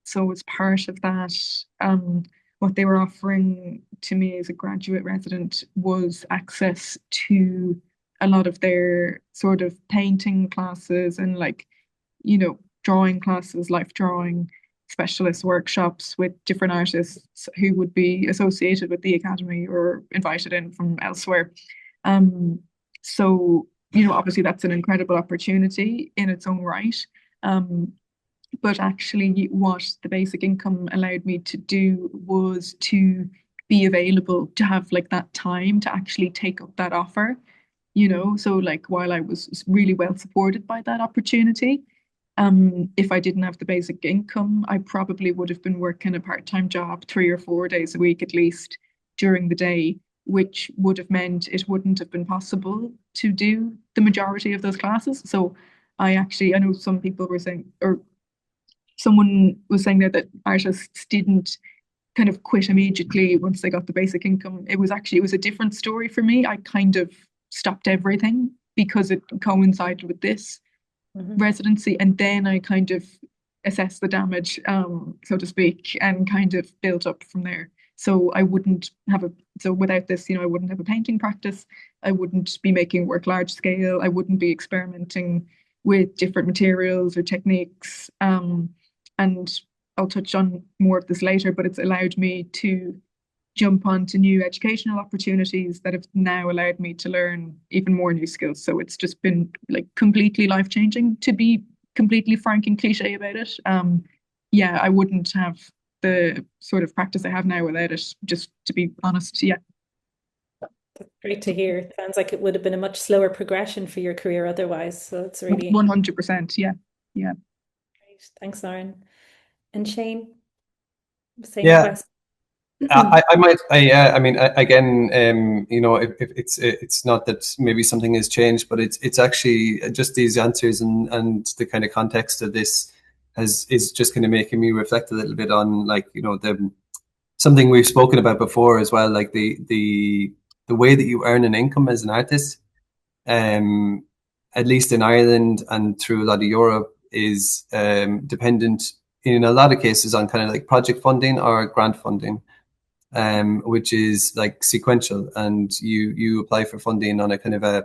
So as part of that, what they were offering to me as a graduate resident was access to a lot of their sort of painting classes and like, drawing classes, life drawing, specialist workshops with different artists who would be associated with the academy or invited in from elsewhere. Um, so, obviously that's an incredible opportunity in its own right. Um, but actually, what the basic income allowed me to do was to be available to have like that time to actually take up that offer. So like while I was really well supported by that opportunity, if I didn't have the basic income, I probably would have been working a part-time job 3 or 4 days a week at least during the day, which would have meant it wouldn't have been possible to do the majority of those classes. So I know some people were saying, or someone was saying there, that artists didn't kind of quit immediately once they got the basic income. It was a different story for me. I kind of stopped everything because it coincided with this residency, and then I kind of assessed the damage, so to speak, and kind of built up from there. So without this, I wouldn't have a painting practice. I wouldn't be making work large scale. I wouldn't be experimenting with different materials or techniques. And I'll touch on more of this later, but it's allowed me to jump onto new educational opportunities that have now allowed me to learn even more new skills. So it's just been like completely life-changing, to be completely frank and cliche about it. Yeah, I wouldn't have the sort of practice I have now without it, just to be honest. Yeah. That's great to hear. It sounds like it would have been a much slower progression for your career otherwise. So it's really 100%. Yeah. Yeah. great. Thanks, Lauren. And Shane, same Yeah. question. I mean, again, if it's not that maybe something has changed, but it's actually just these answers and the kind of context of this is just kind of making me reflect a little bit on, like, the something we've spoken about before as well, like the way that you earn an income as an artist, um, at least in Ireland and through a lot of Europe, is dependent in a lot of cases on kind of like project funding or grant funding, which is like sequential, and you apply for funding on a kind of a,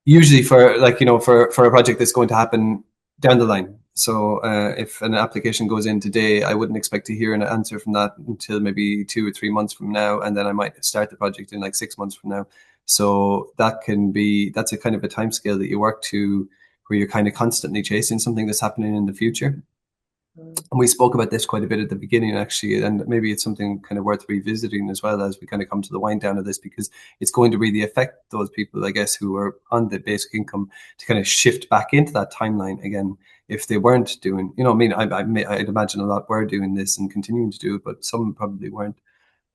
usually for, like, for a project that's going to happen down the line. So if an application goes in today, I wouldn't expect to hear an answer from that until maybe 2 or 3 months from now, and then I might start the project in like 6 months from now. So that's a kind of a time scale that you work to, where you're kind of constantly chasing something that's happening in the future. And we spoke about this quite a bit at the beginning, actually, and maybe it's something kind of worth revisiting as well as we kind of come to the wind down of this, because it's going to really affect those people, I guess, who are on the basic income, to kind of shift back into that timeline again if they weren't doing, I mean, I'd imagine a lot were doing this and continuing to do it, but some probably weren't.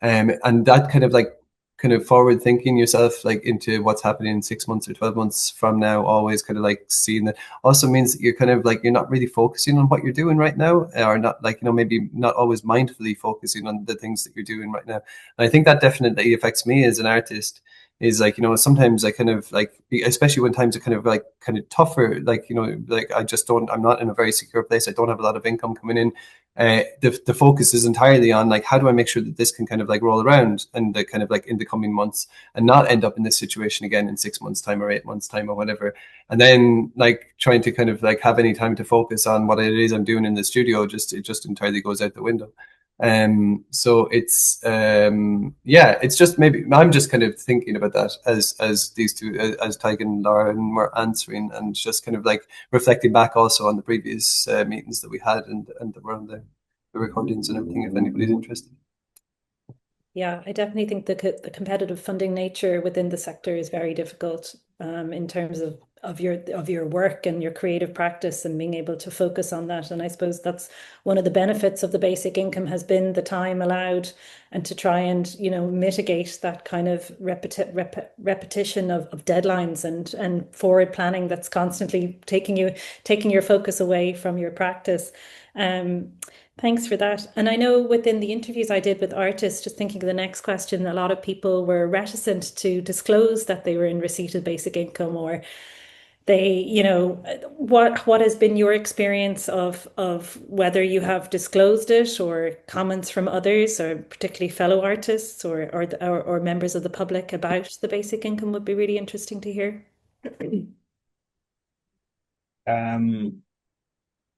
And that kind of forward thinking yourself like into what's happening in 6 months or 12 months from now, always kind of like seeing that, also means that you're kind of like, you're not really focusing on what you're doing right now, or not, like, maybe not always mindfully focusing on the things that you're doing right now. And I think that definitely affects me as an artist, is like, sometimes I kind of like, especially when times are kind of tougher, like, like I'm not in a very secure place, I don't have a lot of income coming in. The focus is entirely on like, how do I make sure that this can kind of like roll around and kind of like in the coming months, and not end up in this situation again in 6 months time or 8 months time or whatever. And then like trying to kind of like have any time to focus on what it is I'm doing in the studio, it just entirely goes out the window. So yeah, it's just, maybe I'm just kind of thinking about that as these two, as Tig and Lauren were answering, and just kind of like reflecting back also on the previous meetings that we had, and that were on the recordings and everything, if anybody's interested. Yeah, I definitely think the competitive funding nature within the sector is very difficult, in terms of your work and your creative practice, and being able to focus on that. And I suppose that's one of the benefits of the basic income, has been the time allowed, and to try and mitigate that kind of repetition of deadlines and forward planning that's constantly taking your focus away from your practice. Thanks for that. And I know within the interviews I did with artists, just thinking of the next question, a lot of people were reticent to disclose that they were in receipt of basic income, or what has been your experience of whether you have disclosed it, or comments from others, or particularly fellow artists, or members of the public about the basic income, would be really interesting to hear.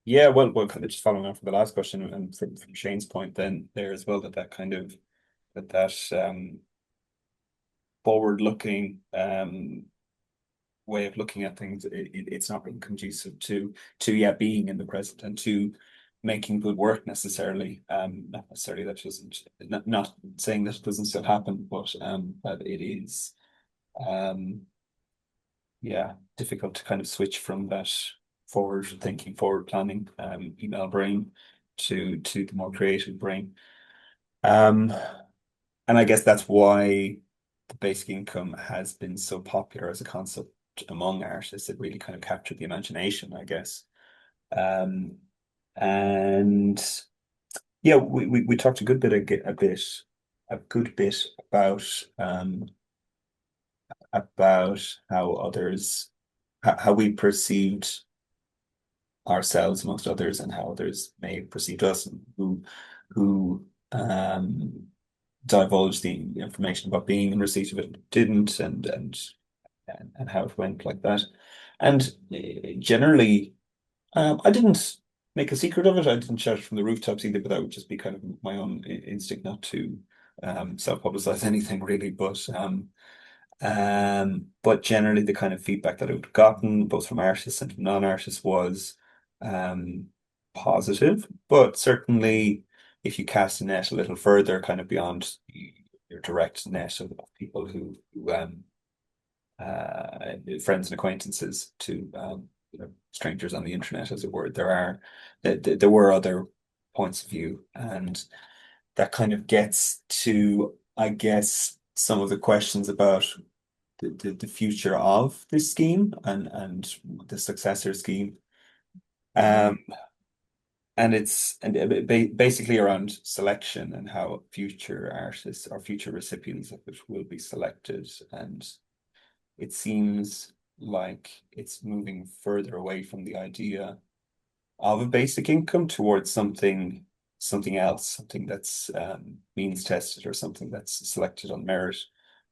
Yeah, well, kind of just following on from the last question, and from Shane's point then there as well, that kind of forward-looking way of looking at things, it's not being conducive to being in the present, and to making good work necessarily. Not necessarily that doesn't, not saying that it doesn't still happen, but that it is yeah, difficult to kind of switch from that forward thinking, forward planning email brain to the more creative brain. And I guess that's why the basic income has been so popular as a concept among artists. It really kind of captured the imagination, I guess. And yeah, we talked a good bit about how others, how we perceived ourselves amongst others, and how others may perceive us, and who divulged the information about being in receipt of it, didn't, and how it went like that. And generally, I didn't make a secret of it. I didn't shout it from the rooftops either, but that would just be kind of my own instinct not to self-publicize anything really. But generally the kind of feedback that I would have gotten both from artists and from non-artists was positive, but certainly if you cast a net a little further, kind of beyond your direct net of people who friends and acquaintances, to strangers on the internet, as it were, there were other points of view, and that kind of gets to, I guess, some of the questions about the future of this scheme and the successor scheme. And it's basically around selection and how future artists or future recipients of it will be selected. And it seems like it's moving further away from the idea of a basic income towards something else, something that's means tested or something that's selected on merit.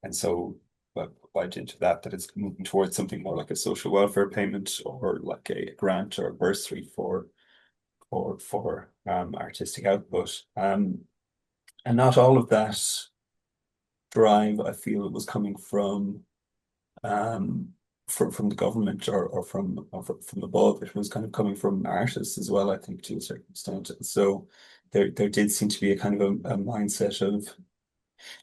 And so by into that it's moving towards something more like a social welfare payment or like a grant or a bursary for artistic output. And not all of that drive, I feel, was coming from the government or from above. It was kind of coming from artists as well, I think, to a certain extent. So there did seem to be a kind of a mindset of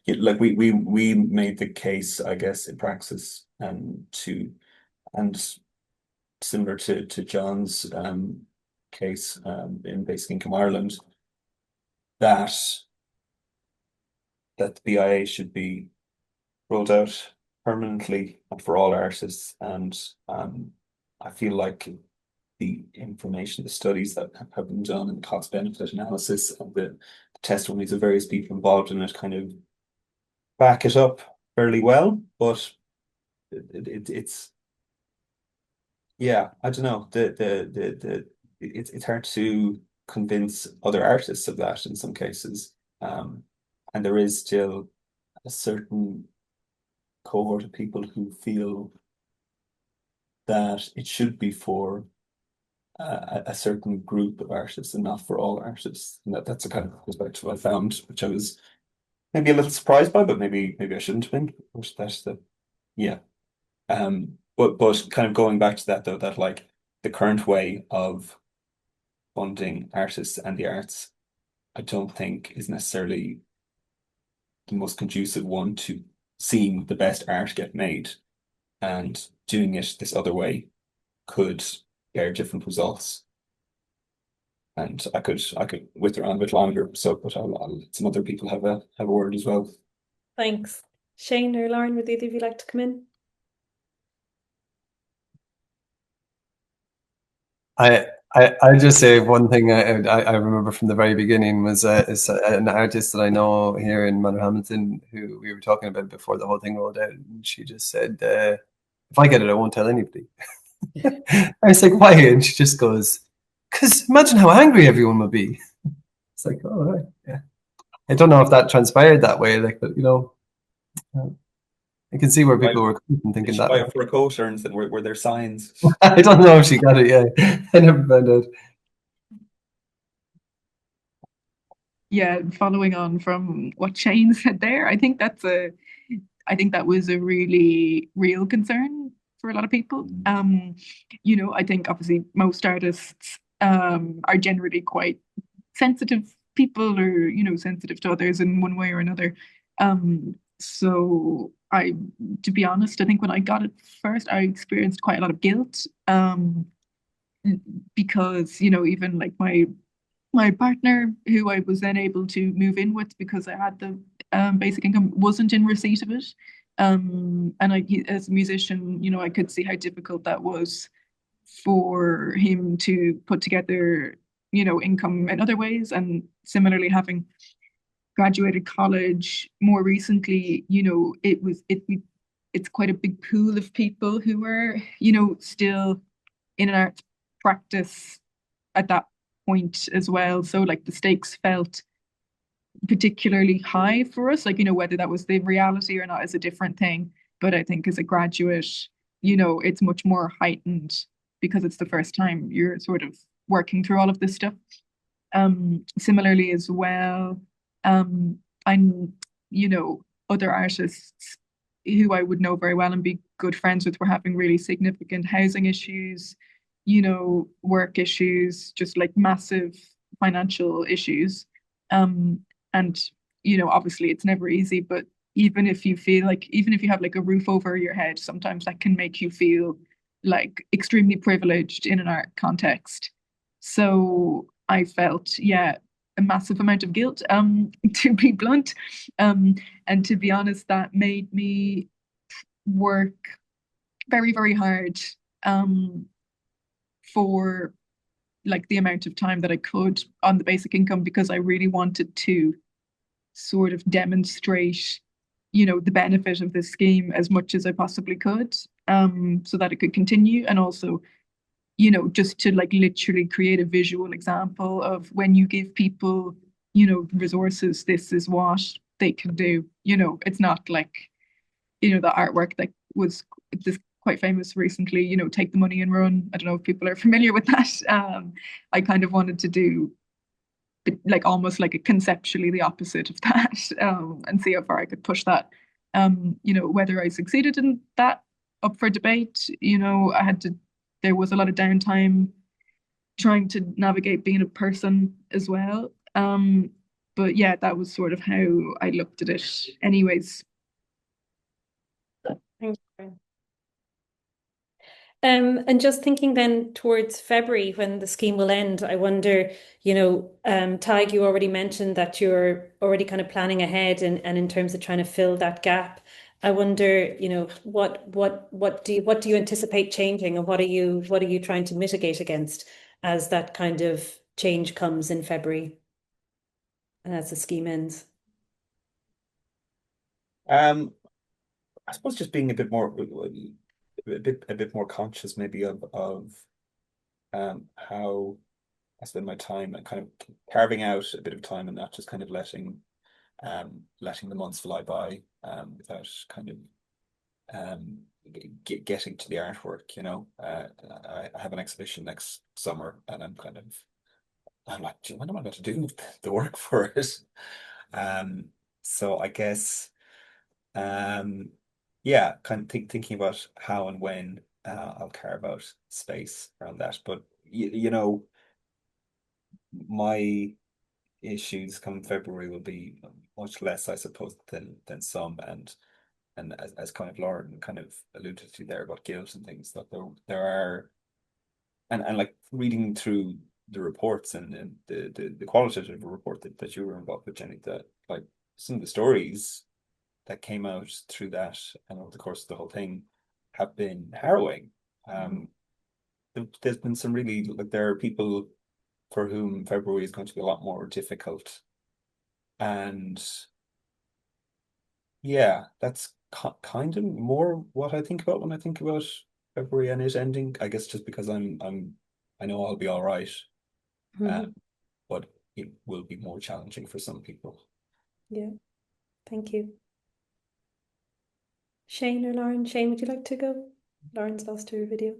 like we made the case, I guess, in praxis and similar to John's case in Basic Income Ireland, that the BIA should be rolled out permanently and for all artists. And I feel like the information, the studies that have been done and the cost benefit analysis and the testimonies of various people involved in it kind of back it up fairly well. But it's yeah, I don't know. It's hard to convince other artists of that in some cases. And there is still a certain cohort of people who feel that it should be for a certain group of artists and not for all artists. And that's a kind of perspective I found, which I was maybe a little surprised by, but maybe I shouldn't have been. But that's yeah. But kind of going back to that though, that like the current way of funding artists and the arts, I don't think is necessarily the most conducive one to seeing the best art get made, and doing it this other way could bear different results. And I could wither on a bit longer, so but I'll let some other people have a word as well. Thanks. Shane or Lauren, would either of you like to come in? I just say one thing I remember from the very beginning was is an artist that I know here in Hamilton who we were talking about before the whole thing rolled out, and she just said, "If I get it, I won't tell anybody." I was like, "Why?" And she just goes, "Because imagine how angry everyone would be." It's like, oh, right, yeah. I don't know if that transpired that way, like, but I can see where people were thinking that. Buy for a coat, turns that were there signs. I don't know if she got it yet. I never found out. Yeah, following on from what Shane said there, I think that was a really real concern for a lot of people. I think obviously most artists are generally quite sensitive people, or sensitive to others in one way or another. So to be honest, I think when I got it first, I experienced quite a lot of guilt, because even like my partner, who I was then able to move in with because I had the basic income, wasn't in receipt of it. And as a musician, I could see how difficult that was for him to put together, income in other ways. And similarly, having graduated college more recently, it's quite a big pool of people who are, still in an art practice at that point as well. So like the stakes felt particularly high for us, like, whether that was the reality or not is a different thing. But I think as a graduate, it's much more heightened because it's the first time you're sort of working through all of this stuff. Similarly as well, I'm, other artists who I would know very well and be good friends with were having really significant housing issues, work issues, just like massive financial issues. And, obviously it's never easy, but even if you have like a roof over your head, sometimes that can make you feel like extremely privileged in an art context. So I felt, yeah, a massive amount of guilt, to be blunt. And to be honest, that made me work very, very hard for like the amount of time that I could on the basic income, because I really wanted to sort of demonstrate, the benefit of this scheme as much as I possibly could, so that it could continue. And also, just to like literally create a visual example of when you give people, resources, this is what they can do. It's not like, the artwork that was this quite famous recently, take the money and run. I don't know if people are familiar with that. I kind of wanted to do like almost like a conceptually the opposite of that, and see how far I could push that. Whether I succeeded in that, up for debate. There was a lot of downtime trying to navigate being a person as well. But yeah, that was sort of how I looked at it anyways. Thank you. And just thinking then towards February when the scheme will end, I wonder, Tig, you already mentioned that you're already kind of planning ahead and in terms of trying to fill that gap. I wonder, what do you anticipate changing, and what are you trying to mitigate against as that kind of change comes in February and as the scheme ends? I suppose just being a bit more conscious maybe of how I spend my time, and kind of carving out a bit of time and not just kind of letting the months fly by without kind of getting to the artwork. I have an exhibition next summer, and I'm like, when am I going to do the work for it? So I guess yeah, kind of thinking about how and when I'll carve out space around that. But my issues come February will be much less, I suppose, than some, and as kind of Lauren kind of alluded to there about guilt and things, that there are, and like reading through the reports and the qualitative report that you were involved with, Jenny, that like some of the stories that came out through that and over the course of the whole thing have been harrowing. There's been some really, like, there are people for whom February is going to be a lot more difficult. And yeah, that's kind of more what I think about when I think about February and it ending. I guess just because I know I'll be all right, but it will be more challenging for some people. Yeah, thank you. Shane or Lauren? Shane, would you like to go? Lauren's lost her video.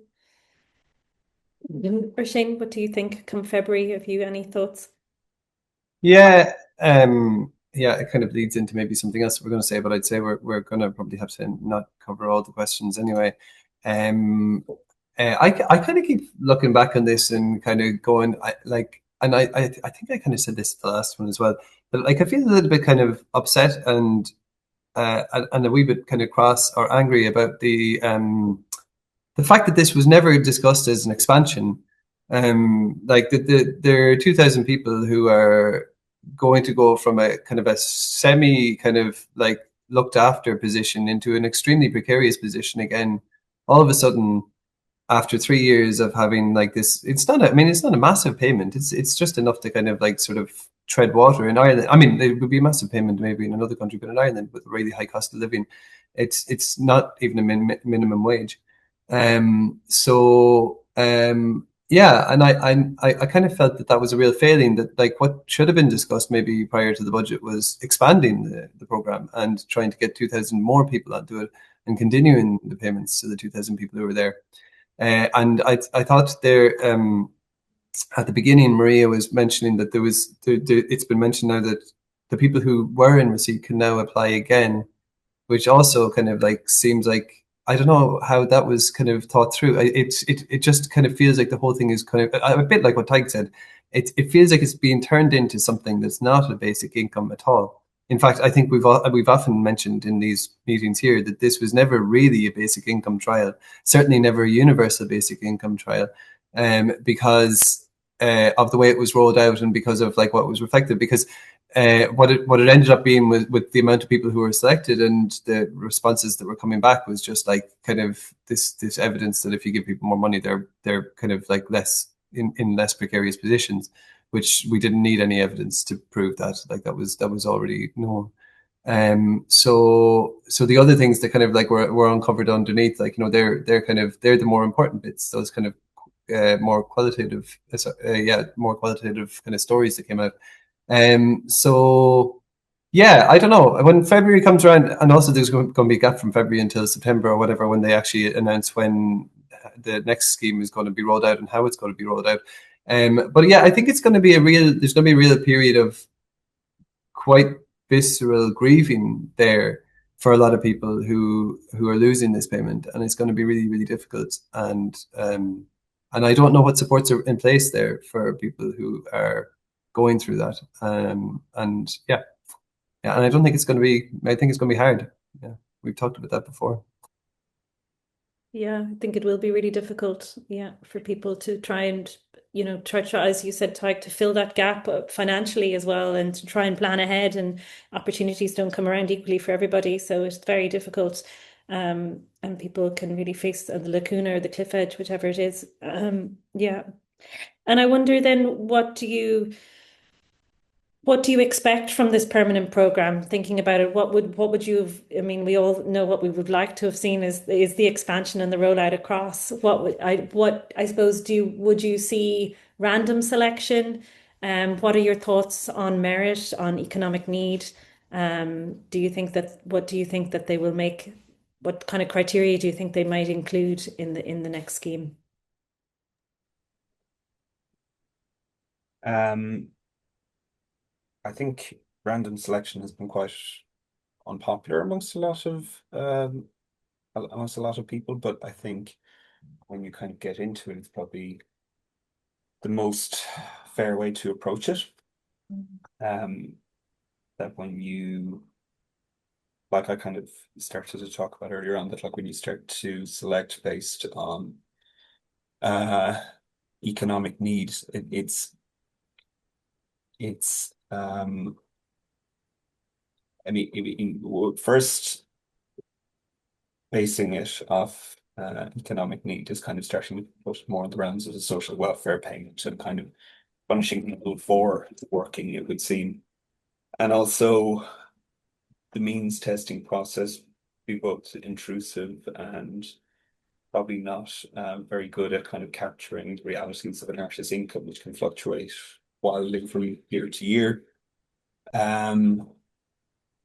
Or Shane, what do you think come February? Have you any thoughts? Yeah, it kind of leads into maybe something else we're going to say, but I'd say we're going to probably have to not cover all the questions anyway. I kind of keep looking back on this and kind of going, I think I kind of said this the last one as well, but like I feel a little bit kind of upset and a wee bit kind of cross or angry about the fact that this was never discussed as an expansion. Like there are 2,000 people who are going to go from a kind of a semi kind of like looked after position into an extremely precarious position again. All of a sudden, after 3 years of having like this, it's not a massive payment. It's just enough to kind of like sort of tread water in Ireland. I mean, it would be a massive payment maybe in another country, but in Ireland with a really high cost of living, it's not even a minimum wage. Yeah, and I kind of felt that was a real failing, that like what should have been discussed maybe prior to the budget was expanding the program and trying to get 2,000 more people onto it and continuing the payments to the 2,000 people who were there. And I thought there at the beginning, Maria was mentioning that it's been mentioned now that the people who were in receipt can now apply again, which also kind of like seems like, I don't know how that was kind of thought through. It just kind of feels like the whole thing is kind of a bit like what Tig said. It feels like it's being turned into something that's not a basic income at all. In fact, I think we've often mentioned in these meetings here that this was never really a basic income trial. Certainly never a universal basic income trial, because of the way it was rolled out and because of like what was reflected. Because what it ended up being with the amount of people who were selected and the responses that were coming back was just like kind of this evidence that if you give people more money, they're kind of like less in less precarious positions, which we didn't need any evidence to prove that. Like that was already known. So the other things that kind of like were uncovered underneath, like, you know, they're the more important bits, those kind of more qualitative kind of stories that came out. So yeah, I don't know, when February comes around, and also there's going to be a gap from February until September or whatever when they actually announce when the next scheme is going to be rolled out and how it's going to be rolled out. But yeah, I think there's going to be a real period of quite visceral grieving there for a lot of people who are losing this payment, and it's going to be really, really difficult. And I don't know what supports are in place there for people who are going through that. And yeah, and I don't think it's going to be. I think it's going to be hard. Yeah, we've talked about that before. Yeah, I think it will be really difficult, yeah, for people to try and, you know, try, as you said, to fill that gap financially as well, and to try and plan ahead, and opportunities don't come around equally for everybody. So it's very difficult. And people can really face the lacuna or the cliff edge, whichever it is. Yeah. And I wonder then, what do you expect from this permanent program? Thinking about it, what would you have? I mean, we all know what we would like to have seen is the expansion and the rollout across. What I suppose would you see random selection? What are your thoughts on merit, on economic need? Do you think that they will make? What kind of criteria do you think they might include in the next scheme? I think random selection has been quite unpopular amongst amongst a lot of people, but I think when you kind of get into it, it's probably the most fair way to approach it. That when you, like I kind of started to talk about earlier on, that like when you start to select based on economic needs, it's I mean, first basing it off economic need is kind of starting to put more in the realms of the social welfare payment and kind of punishing people for working, it would seem. And also the means testing process be both intrusive and probably not very good at kind of capturing the realities of an artist's income, which can fluctuate wildly from year to year.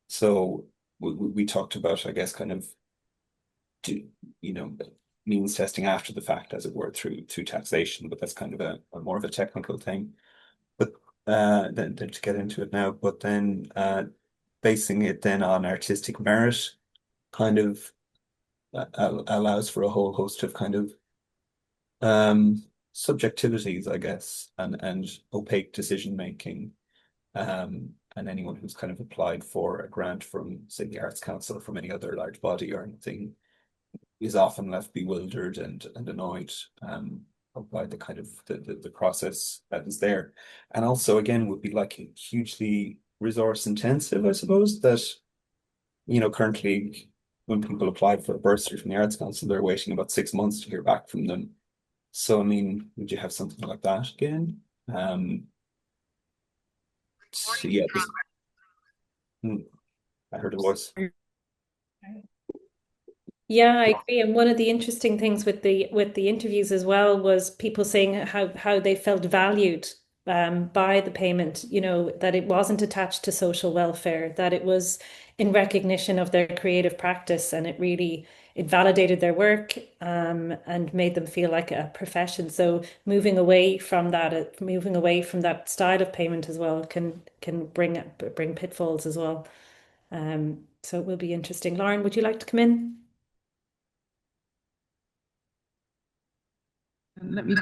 So we talked about, I guess, kind of, you know, means testing after the fact, as it were, through taxation, but that's kind of a more of a technical thing. But then to get into it now, but then basing it then on artistic merit kind of allows for a whole host of kind of subjectivities, I guess, and opaque decision making. And anyone who's kind of applied for a grant from, say, the Arts Council or from any other large body or anything is often left bewildered and annoyed by the kind of the process that is there. And also, again, would be like hugely resource intensive, I suppose, that, you know, currently when people apply for a bursary from the Arts Council, they're waiting about 6 months to hear back from them. So, I mean, would you have something like that again? So, yeah, I heard a voice. Yeah, I agree. And one of the interesting things with the interviews as well was people saying how they felt valued by the payment, you know, that it wasn't attached to social welfare, that it was in recognition of their creative practice, and it validated their work and made them feel like a profession. So moving away from that style of payment as well can bring pitfalls as well. So it will be interesting. Lauren, would you like to come in? Let me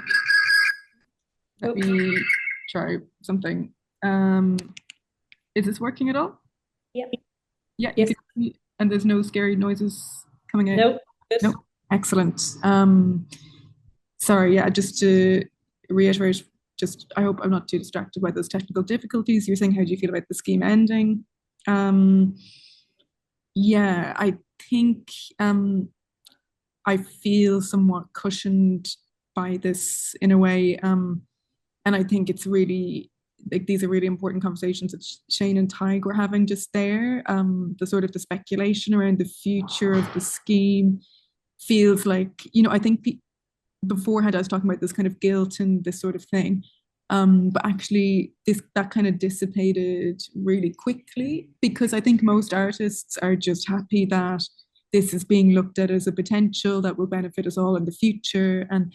try something. Is this working at all? Yeah. Yeah, Yes. you can see, and there's no scary noises coming out. No. Good. No. Excellent. Sorry, yeah, just to reiterate just, I hope I'm not too distracted by those technical difficulties. You're saying, how do you feel about the scheme ending? Yeah, I think I feel somewhat cushioned by this in a way. And I think it's really, like, these are really important conversations that Shane and Tig were having just there. The sort of the speculation around the future of the scheme feels like, I think beforehand I was talking about this kind of guilt and this sort of thing. But actually that kind of dissipated really quickly, because I think most artists are just happy that this is being looked at as a potential that will benefit us all in the future. And,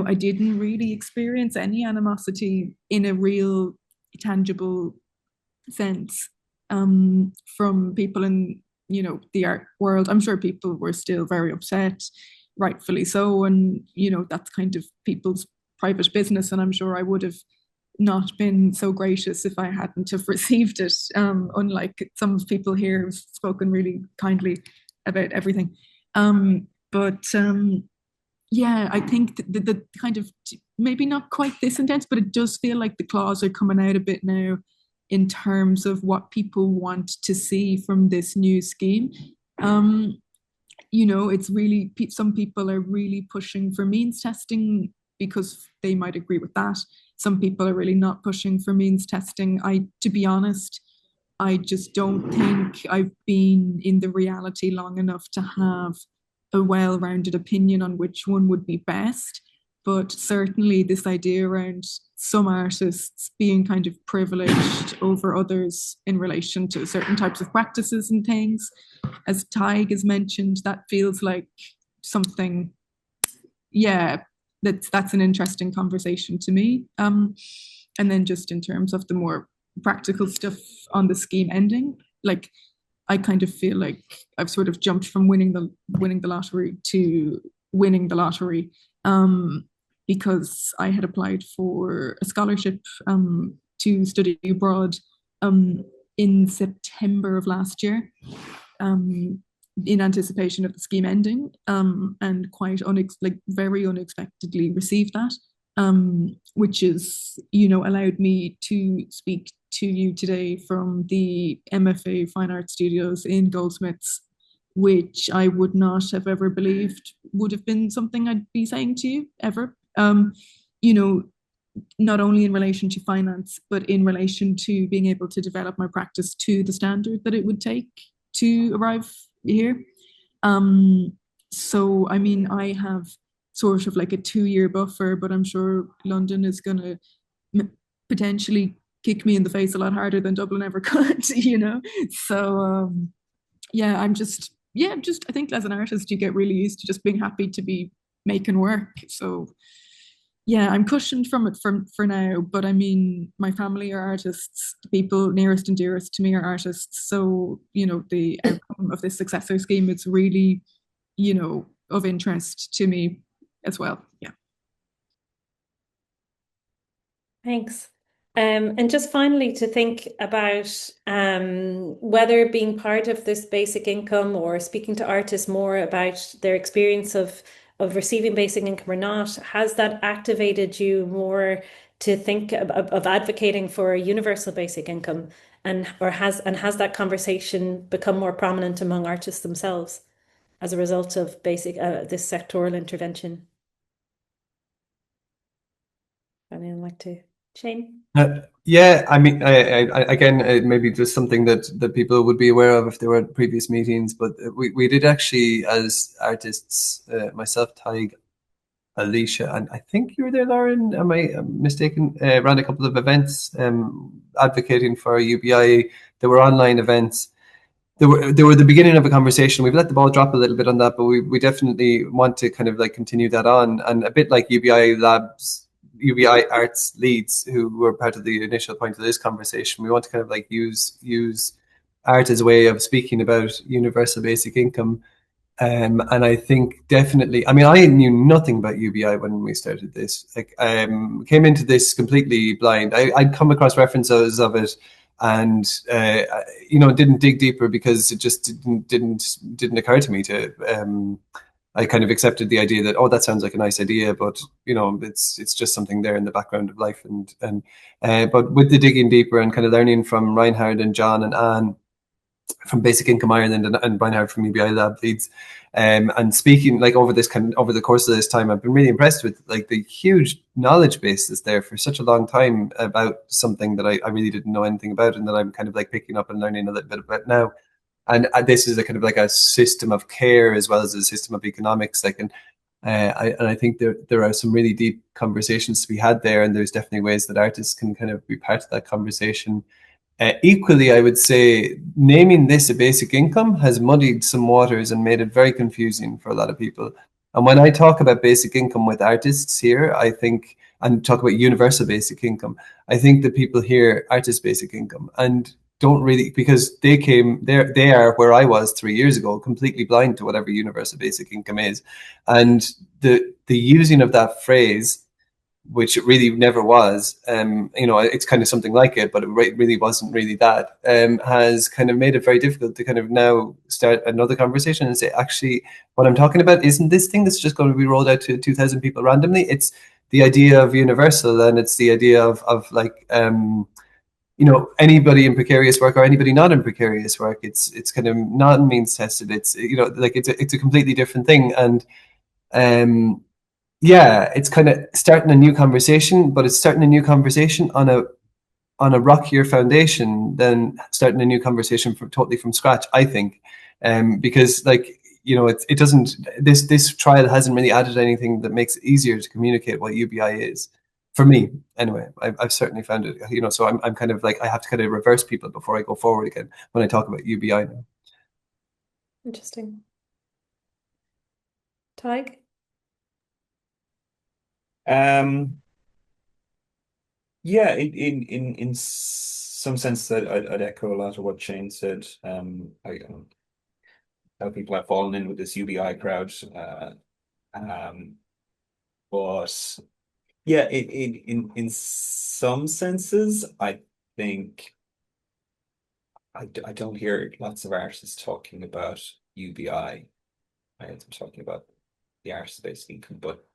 I didn't really experience any animosity in a real tangible sense from people in, the art world. I'm sure people were still very upset, rightfully so. And, that's kind of people's private business. And I'm sure I would have not been so gracious if I hadn't have received it, unlike some people here who've spoken really kindly about everything. Yeah, I think the kind of, maybe not quite this intense, but it does feel like the claws are coming out a bit now in terms of what people want to see from this new scheme. It's really, some people are really pushing for means testing because they might agree with that. Some people are really not pushing for means testing. To be honest, I just don't think I've been in the reality long enough to have a well-rounded opinion on which one would be best. But certainly this idea around some artists being kind of privileged over others in relation to certain types of practices and things, as Tig has mentioned, that feels like something, yeah, that's an interesting conversation to me. And then just in terms of the more practical stuff on the scheme ending, like, I kind of feel like I've sort of jumped from winning the lottery to winning the lottery, because I had applied for a scholarship to study abroad in September of last year, in anticipation of the scheme ending, and quite very unexpectedly received that, which is, allowed me to speak to you today from the MFA Fine Art Studios in Goldsmiths, which I would not have ever believed would have been something I'd be saying to you ever. Not only in relation to finance, but in relation to being able to develop my practice to the standard that it would take to arrive here. So, I mean, I have sort of like a 2-year buffer, but I'm sure London is going to potentially kick me in the face a lot harder than Dublin ever could, So, yeah, I think as an artist, you get really used to just being happy to be making work. So, yeah, I'm cushioned from it for now, but I mean, my family are artists. The people nearest and dearest to me are artists. So, the outcome of this successor scheme, it's really, of interest to me as well. Yeah. Thanks. And just finally, to think about whether being part of this basic income or speaking to artists more about their experience of receiving basic income or not, has that activated you more to think of advocating for a universal basic income, and has that conversation become more prominent among artists themselves as a result of this sectoral intervention? Anyone like to? Shane? Yeah, I mean, again, maybe just something that people would be aware of if they were at previous meetings, but we did actually, as artists, myself, Tig, Alicia, and I think you were there, Lauren, am I mistaken, ran a couple of events advocating for UBI. There were online events. They were the beginning of a conversation. We've let the ball drop a little bit on that, but we definitely want to kind of like continue that on. And a bit like UBI Arts leads, who were part of the initial point of this conversation, we want to kind of like use art as a way of speaking about universal basic income. And I think definitely, I mean, I knew nothing about UBI when we started this. Like, came into this completely blind. I'd come across references of it, and didn't dig deeper because it just didn't occur to me to I kind of accepted the idea that, oh, that sounds like a nice idea, but you know, it's just something there in the background of life. But with the digging deeper and kind of learning from Reinhard and John and Anne from Basic Income Ireland and Reinhard from UBI Lab Leeds, and speaking like over the course of this time, I've been really impressed with like the huge knowledge base that's there for such a long time about something that I really didn't know anything about, and that I'm kind of like picking up and learning a little bit about now. And this is a kind of like a system of care as well as a system of economics. Like, and I think there are some really deep conversations to be had there, and there's definitely ways that artists can kind of be part of that conversation. Equally, I would say naming this a basic income has muddied some waters and made it very confusing for a lot of people. And when I talk about basic income with artists here, I think, and talk about universal basic income, I think that people hear artist basic income and don't really, because they are where I was 3 years ago, completely blind to whatever universal basic income is. And the using of that phrase, which it really never was. You know, it's kind of something like it, but it really wasn't really that. Has kind of made it very difficult to kind of now start another conversation and say, actually, what I'm talking about isn't this thing that's just going to be rolled out to 2,000 people randomly. It's the idea of universal, and it's the idea of like, you know, anybody in precarious work or anybody not in precarious work. It's kind of not means tested. It's, you know, like it's a completely different thing. And yeah, it's kind of starting a new conversation, but it's starting a new conversation on a rockier foundation than starting a new conversation totally from scratch, I think. Because like, you know, it doesn't, this trial hasn't really added anything that makes it easier to communicate what UBI is. For me, anyway, I've certainly found it, you know, so I'm kind of like, I have to kind of reverse people before I go forward again when I talk about UBI now. Interesting. Tig? Yeah, in some sense that I'd echo a lot of what Shane said. How people have fallen in with this UBI crowd. But yeah, in some senses, I think I don't hear lots of artists talking about UBI. I'm talking about the artist based income, but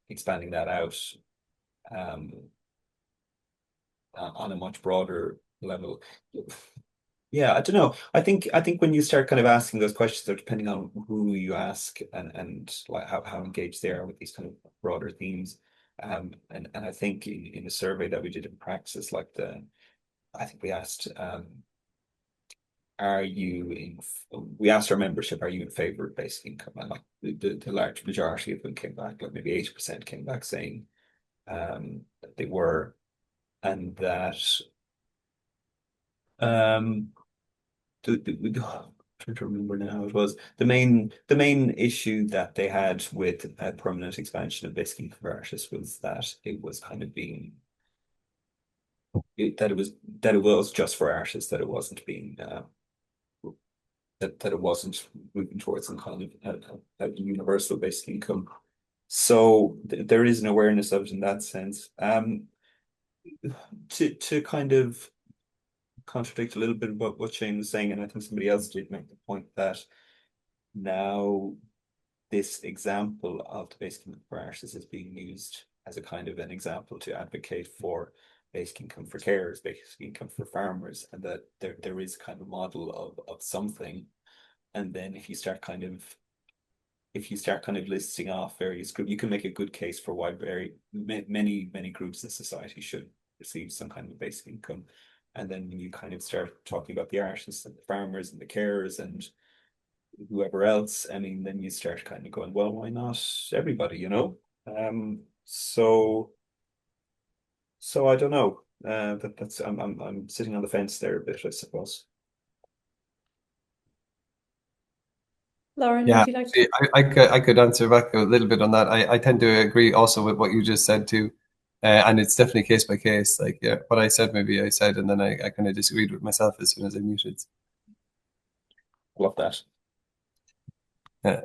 expanding that out on a much broader level. Yeah, I don't know. I think when you start kind of asking those questions, or depending on who you ask and like how engaged they are with these kind of broader themes. And I think in a survey that we did in Praxis, like I think we asked we asked our membership, are you in favor of basic income? And like the large majority of them came back, like maybe 80% came back saying that they were, and that trying to remember now how it was the main issue that they had with a permanent expansion of basic income for artists was that it was kind of being that it was just for artists, that it wasn't being that it wasn't moving towards some kind of a universal basic income. So there is an awareness of it in that sense. To kind of contradict a little bit about what Shane was saying, and I think somebody else did make the point that now this example of the basic income for artists is being used as a kind of an example to advocate for basic income for carers, basic income for farmers, and that there is kind of a model of something. And then if you start kind of listing off various groups, you can make a good case for why many groups in society should receive some kind of basic income. And then when you kind of start talking about the artists and the farmers and the carers and whoever else, I mean, then you start kind of going, well, why not everybody, you know? So I don't know. That's I'm sitting on the fence there a bit, I suppose. Lauren, Yeah, would you like to? I could answer back a little bit on that. I tend to agree also with what you just said too. And it's definitely case by case. Like, yeah, what I said, maybe I said, and then I kind of disagreed with myself as soon as I muted. Love that. Yeah.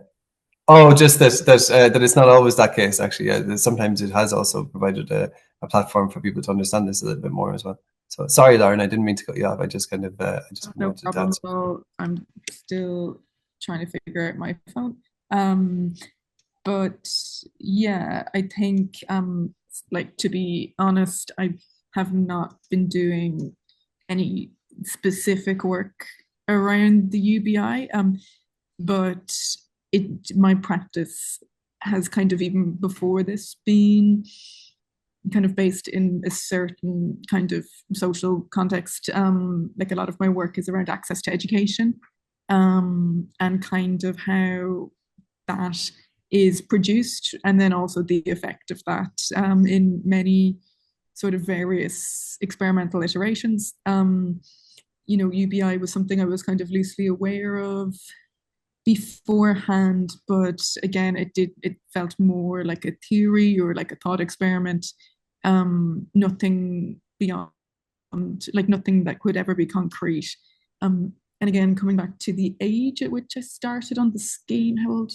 Oh, just that it's not always that case, actually. Yeah, sometimes it has also provided a platform for people to understand this a little bit more as well. So sorry, Lauren, I didn't mean to cut you off. I just kind of I just No wanted to problem answer. at all. I'm still trying to figure out my phone. But yeah, I think like, to be honest, I have not been doing any specific work around the UBI, but my practice has kind of, even before this, been kind of based in a certain kind of social context. Like, a lot of my work is around access to education, and kind of how that is produced, and then also the effect of that in many sort of various experimental iterations. UBI was something I was kind of loosely aware of beforehand, but again, it felt more like a theory or like a thought experiment. Nothing beyond, like, nothing that could ever be concrete. And again, coming back to the age at which I started on the scheme, how old?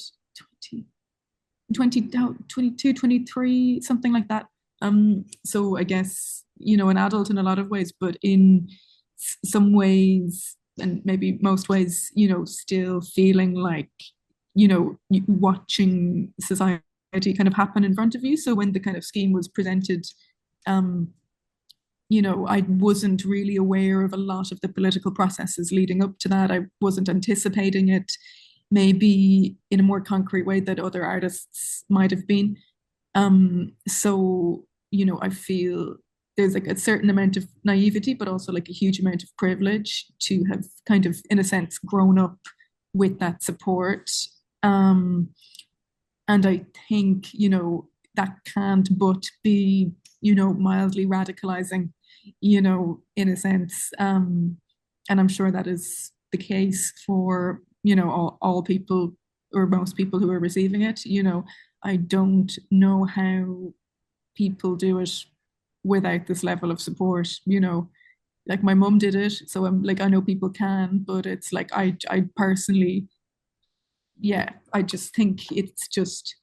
22, 23, something like that. So I guess, an adult in a lot of ways, but in some ways, and maybe most ways, still feeling like, watching society kind of happen in front of you. So when the kind of scheme was presented, I wasn't really aware of a lot of the political processes leading up to that. I wasn't anticipating it maybe in a more concrete way that other artists might have been. So, I feel there's like a certain amount of naivety, but also like a huge amount of privilege to have kind of, in a sense, grown up with that support. And I think, that can't but be, mildly radicalizing, in a sense. And I'm sure that is the case for, all people, or most people who are receiving it. I don't know how people do it without this level of support. Like, my mum did it, so I'm like, I know people can, but it's like, I personally, yeah, I just think it's just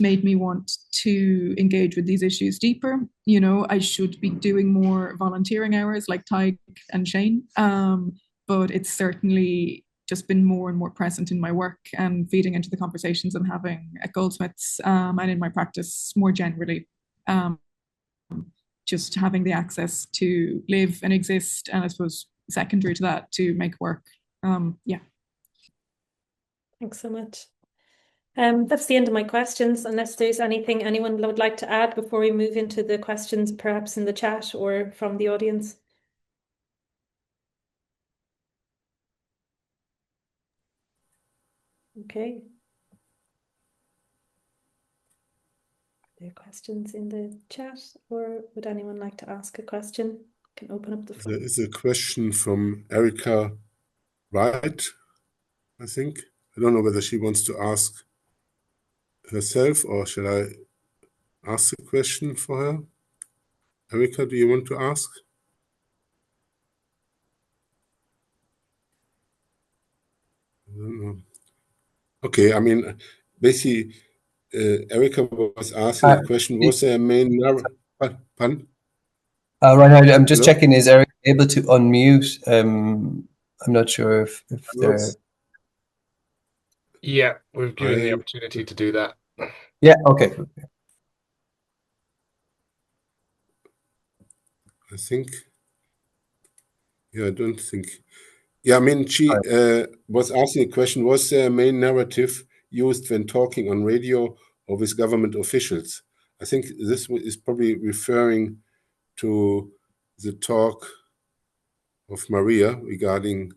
made me want to engage with these issues deeper. I should be doing more volunteering hours like Tyke and Shane, but it's certainly just been more and more present in my work and feeding into the conversations I'm having at Goldsmiths, and in my practice more generally. Just having the access to live and exist, and I suppose secondary to that, to make work. Yeah. Thanks so much. That's the end of my questions, unless there's anything anyone would like to add before we move into the questions, perhaps in the chat or from the audience. Okay. Are there questions in the chat, or would anyone like to ask a question? I can open up the floor. There is a question from Erica Wright, I think. I don't know whether she wants to ask herself, or shall I ask the question for her? Erica, do you want to ask? I don't know. Okay, I mean, basically, Erica was asking the question, was there a main pardon? Reinhard, I'm just Hello? checking, is Eric able to unmute? I'm not sure if they're... Yeah, we've given the opportunity to do that. Yeah, okay. I think, I don't think. Yeah, I mean, she was asking a question, was there a main narrative used when talking on radio or with government officials? I think this is probably referring to the talk of Maria regarding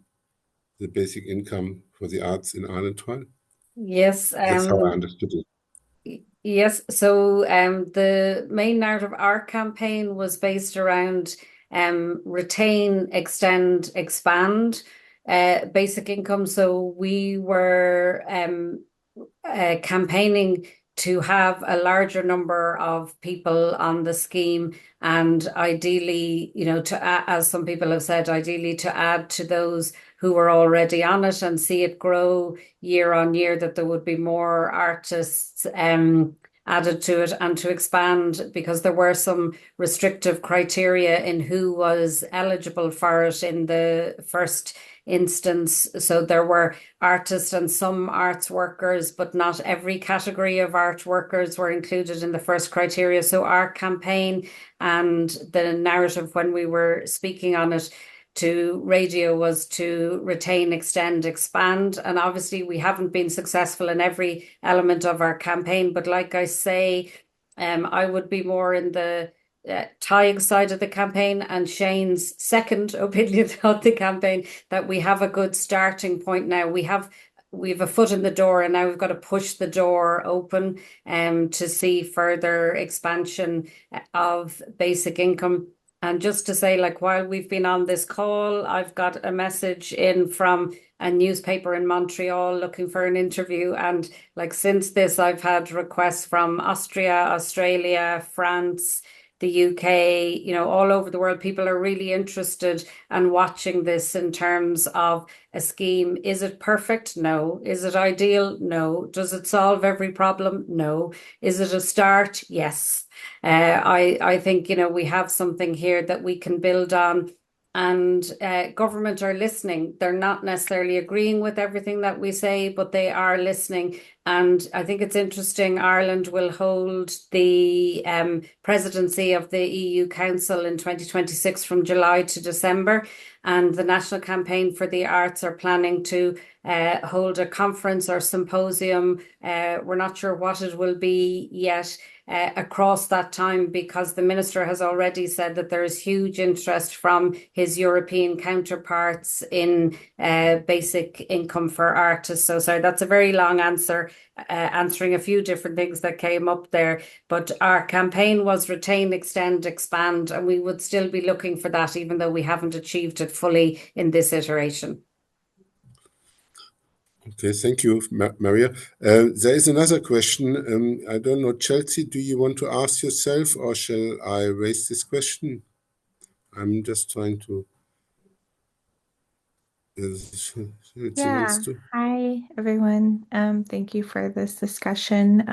the basic income for the arts in Ireland trial. Yes. That's how I understood it. Yes. So the main narrative art campaign was based around retain, extend, expand basic income. So we were campaigning to have a larger number of people on the scheme, and ideally, as some people have said, ideally to add to those who were already on it and see it grow year on year, that there would be more artists added to it and to expand, because there were some restrictive criteria in who was eligible for it in the first instance. So there were artists and some arts workers, but not every category of art workers were included in the first criteria. So our campaign and the narrative when we were speaking on it to radio was to retain, extend, expand. And obviously we haven't been successful in every element of our campaign. But like I say, I would be more in the tying side of the campaign, and Shane's second opinion of the campaign, that we have a good starting point now. We've a foot in the door, and now we've got to push the door open to see further expansion of basic income. And just to say, like, while we've been on this call, I've got a message in from a newspaper in Montreal looking for an interview. And like, since this, I've had requests from Austria, Australia, France, the UK, all over the world. People are really interested and watching this in terms of a scheme. Is it perfect? No. Is it ideal? No. Does it solve every problem? No. Is it a start? Yes. I think, we have something here that we can build on, and government are listening. They're not necessarily agreeing with everything that we say, but they are listening. And I think it's interesting, Ireland will hold the presidency of the EU Council in 2026 from July to December. And the National Campaign for the Arts are planning to hold a conference or symposium. We're not sure what it will be yet. Across that time, because the minister has already said that there is huge interest from his European counterparts in basic income for artists. So sorry, that's a very long answer, answering a few different things that came up there. But our campaign was retain, extend, expand, and we would still be looking for that, even though we haven't achieved it fully in this iteration. Okay, thank you, Maria. There is another question. I don't know, Chelsea, do you want to ask yourself, or shall I raise this question? I'm just trying to. Chelsea wants to. Hi everyone. Thank you for this discussion.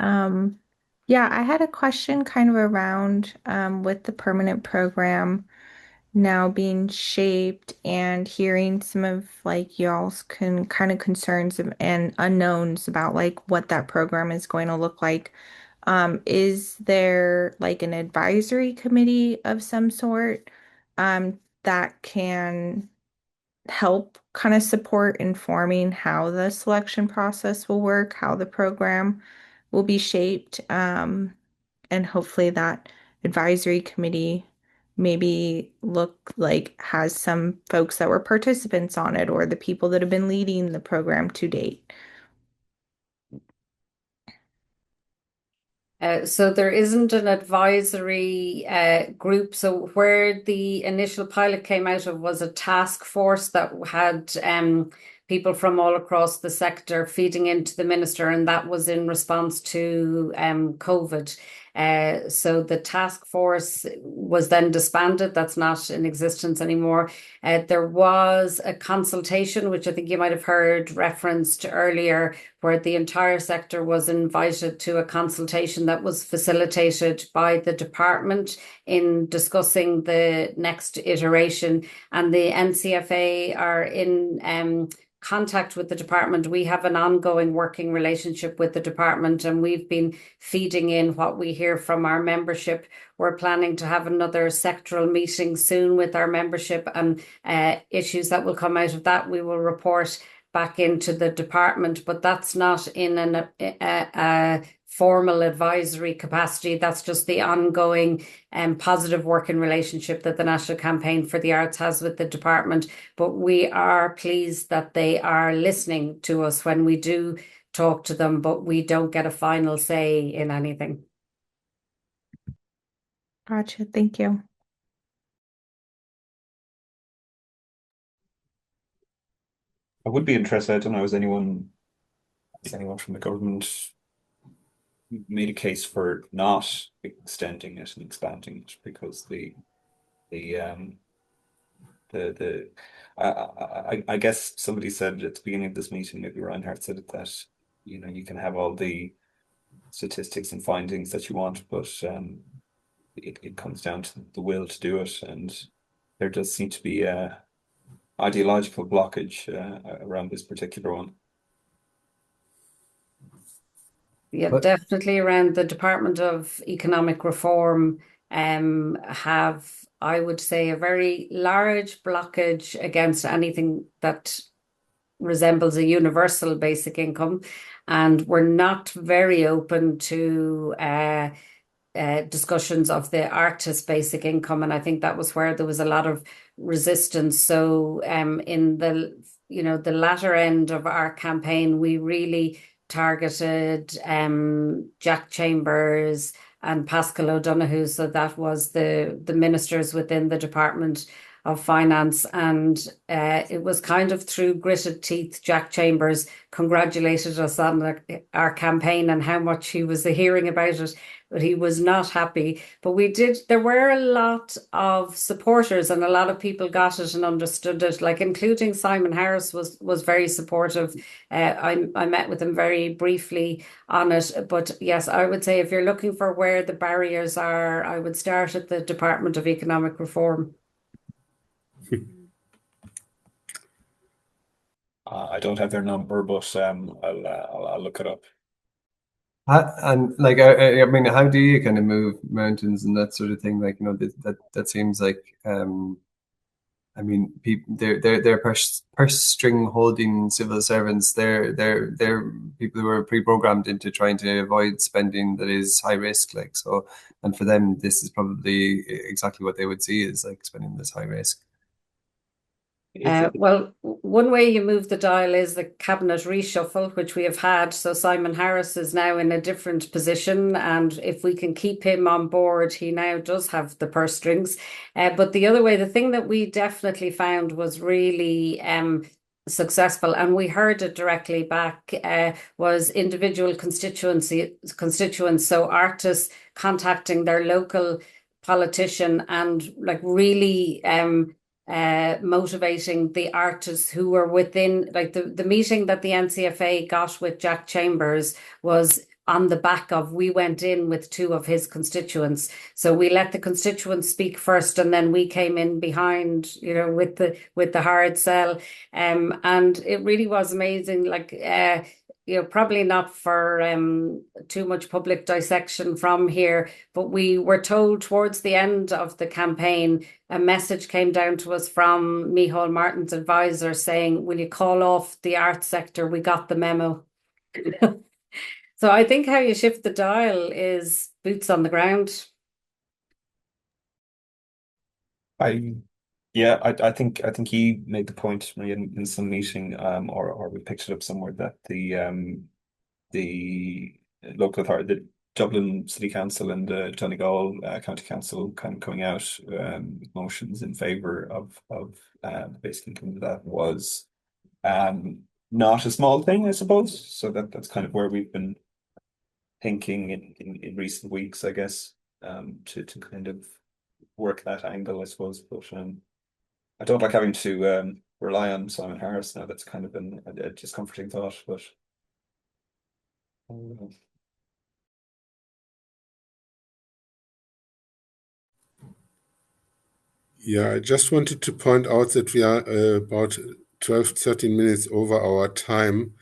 Yeah, I had a question kind of around with the permanent program now being shaped and hearing some of like y'all's kind of concerns and unknowns about like what that program is going to look like. Is there like an advisory committee of some sort that can help kind of support informing how the selection process will work, how the program will be shaped, and hopefully that advisory committee maybe look like has some folks that were participants on it or the people that have been leading the program to date. So there isn't an advisory group. So where the initial pilot came out of was a task force that had people from all across the sector feeding into the minister, and that was in response to COVID. So the task force was then disbanded. That's not in existence anymore. There was a consultation, which I think you might have heard referenced earlier, where the entire sector was invited to a consultation that was facilitated by the department in discussing the next iteration. And the NCFA are in contact with the department. We have an ongoing working relationship with the department, and we've been feeding in what we hear from our membership. We're planning to have another sectoral meeting soon with our membership, and issues that will come out of that we will report back into the department. But that's not in a formal advisory capacity. That's just the ongoing positive working relationship that the National Campaign for the Arts has with the department. But we are pleased that they are listening to us when we do talk to them, but we don't get a final say in anything. Gotcha. Thank you. I would be interested. I don't know, has anyone from the government made a case for not extending it and expanding it, because I guess somebody said at the beginning of this meeting, maybe Reinhardt said it, that you can have all the statistics and findings that you want, but it comes down to the will to do it, and there does seem to be a ideological blockage around this particular one. Yeah, But- definitely around the Department of Economic Reform have, I would say, a very large blockage against anything that resembles a universal basic income, and we're not very open to discussions of the artist basic income, and I think that was where there was a lot of resistance. So in the the latter end of our campaign, we really targeted Jack Chambers and Pascal O'Donoghue. So that was the ministers within the Department of Finance, and it was kind of through gritted teeth. Jack Chambers congratulated us on our campaign and how much he was hearing about it, but he was not happy. But there were a lot of supporters, and a lot of people got it and understood it, like including Simon Harris was very supportive. I met with him very briefly on it. But yes, I would say if you're looking for where the barriers are, I would start at the Department of Economic Reform. I don't have their number, but I'll look it up. And like, I mean, how do you kind of move mountains and that sort of thing? Like, that seems like, I mean, people, they're purse string holding civil servants. They're people who are pre-programmed into trying to avoid spending that is high risk. Like, so, and for them, this is probably exactly what they would see is like spending this high risk. Well, one way you move the dial is the cabinet reshuffle, which we have had. So Simon Harris is now in a different position, and if we can keep him on board, he now does have the purse strings. But the other way, the thing that we definitely found was really successful, and we heard it directly back, was individual constituents. So artists contacting their local politician and like really motivating the artists who were within, like the meeting that the NCFA got with Jack Chambers was on the back of, we went in with two of his constituents. So we let the constituents speak first, and then we came in behind, with the hard sell. And it really was amazing. Like, probably not for too much public dissection from here, but we were told towards the end of the campaign, a message came down to us from Micheál Martin's advisor saying, will you call off the arts sector? We got the memo. So I think how you shift the dial is boots on the ground. I think he made the point in some meeting, or we picked it up somewhere, that the local authority, the Dublin City Council and the Donegal County Council, kind of coming out with motions in favour of the basic income. That was not a small thing, I suppose. So that's kind of where we've been thinking in recent weeks, I guess, to kind of work that angle, I suppose. But I don't like having to rely on Simon Harris now. That's kind of been a discomforting thought, but Yeah, I just wanted to point out that we are about 12, 13 minutes over our time.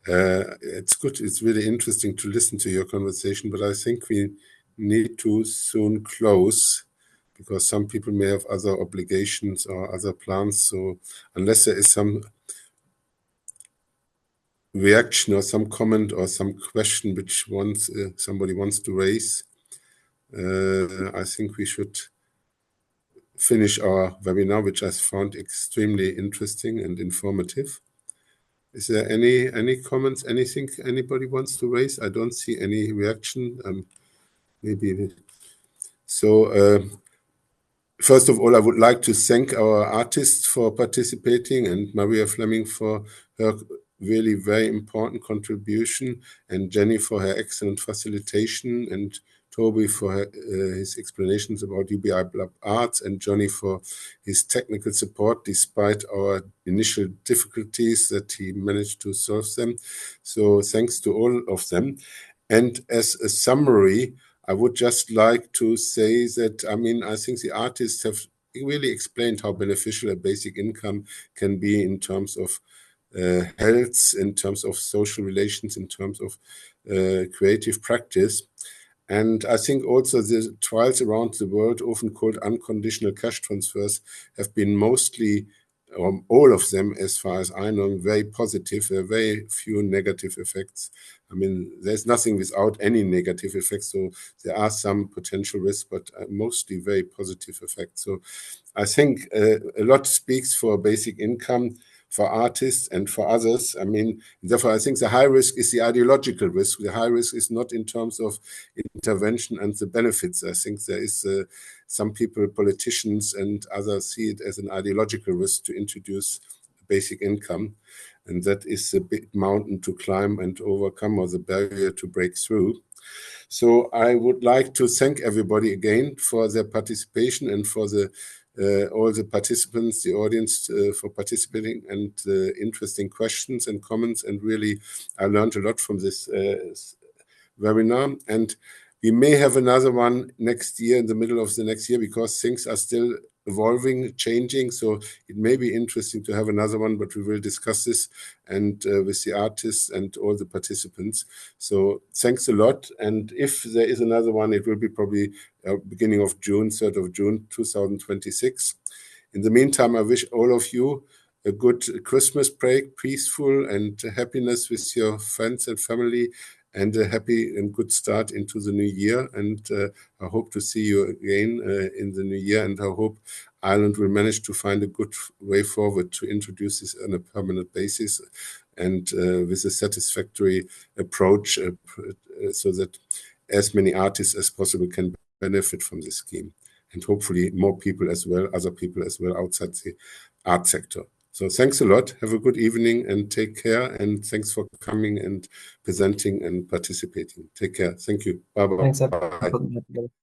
It's good. It's really interesting to listen to your conversation, but I think we need to soon close because some people may have other obligations or other plans. So unless there is some reaction or some comment or some question which somebody wants to raise, I think we should finish our webinar, which I found extremely interesting and informative. Is there any comments, anything anybody wants to raise? I don't see any reaction. Maybe so. First of all, I would like to thank our artists for participating and Maria Fleming for her really very important contribution, and Jenny for her excellent facilitation, and Toby for his explanations about UBI Blab Arts, and Johnny for his technical support despite our initial difficulties that he managed to solve them. So thanks to all of them. And as a summary, I would just like to say that, I mean, I think the artists have really explained how beneficial a basic income can be in terms of health, in terms of social relations, in terms of creative practice. And I think also the trials around the world, often called unconditional cash transfers, have been mostly, all of them, as far as I know, very positive. There are very few negative effects. I mean, there's nothing without any negative effects. So there are some potential risks, but mostly very positive effects. So I think a lot speaks for basic income for artists and for others. I mean, therefore, I think the high risk is the ideological risk. The high risk is not in terms of intervention and the benefits. I think there is some people, politicians and others, see it as an ideological risk to introduce basic income. And that is a big mountain to climb and overcome, or the barrier to break through. So I would like to thank everybody again for their participation and for all the participants, the audience, for participating, and interesting questions and comments. And really, I learned a lot from this webinar. And we may have another one next year, in the middle of the next year, because things are still evolving, changing. So it may be interesting to have another one, but we will discuss this and with the artists and all the participants. So thanks a lot. And if there is another one, it will be probably beginning of June, 3rd of June, 2026. In the meantime, I wish all of you a good Christmas break, peaceful and happiness with your friends and family, and a happy and good start into the new year. And I hope to see you again in the new year. And I hope Ireland will manage to find a good way forward to introduce this on a permanent basis and with a satisfactory approach so that as many artists as possible can benefit from this scheme. And hopefully more people as well, other people as well outside the art sector. So thanks a lot. Have a good evening and take care. And thanks for coming and presenting and participating. Take care. Thank you. Bye-bye. Thanks, everyone.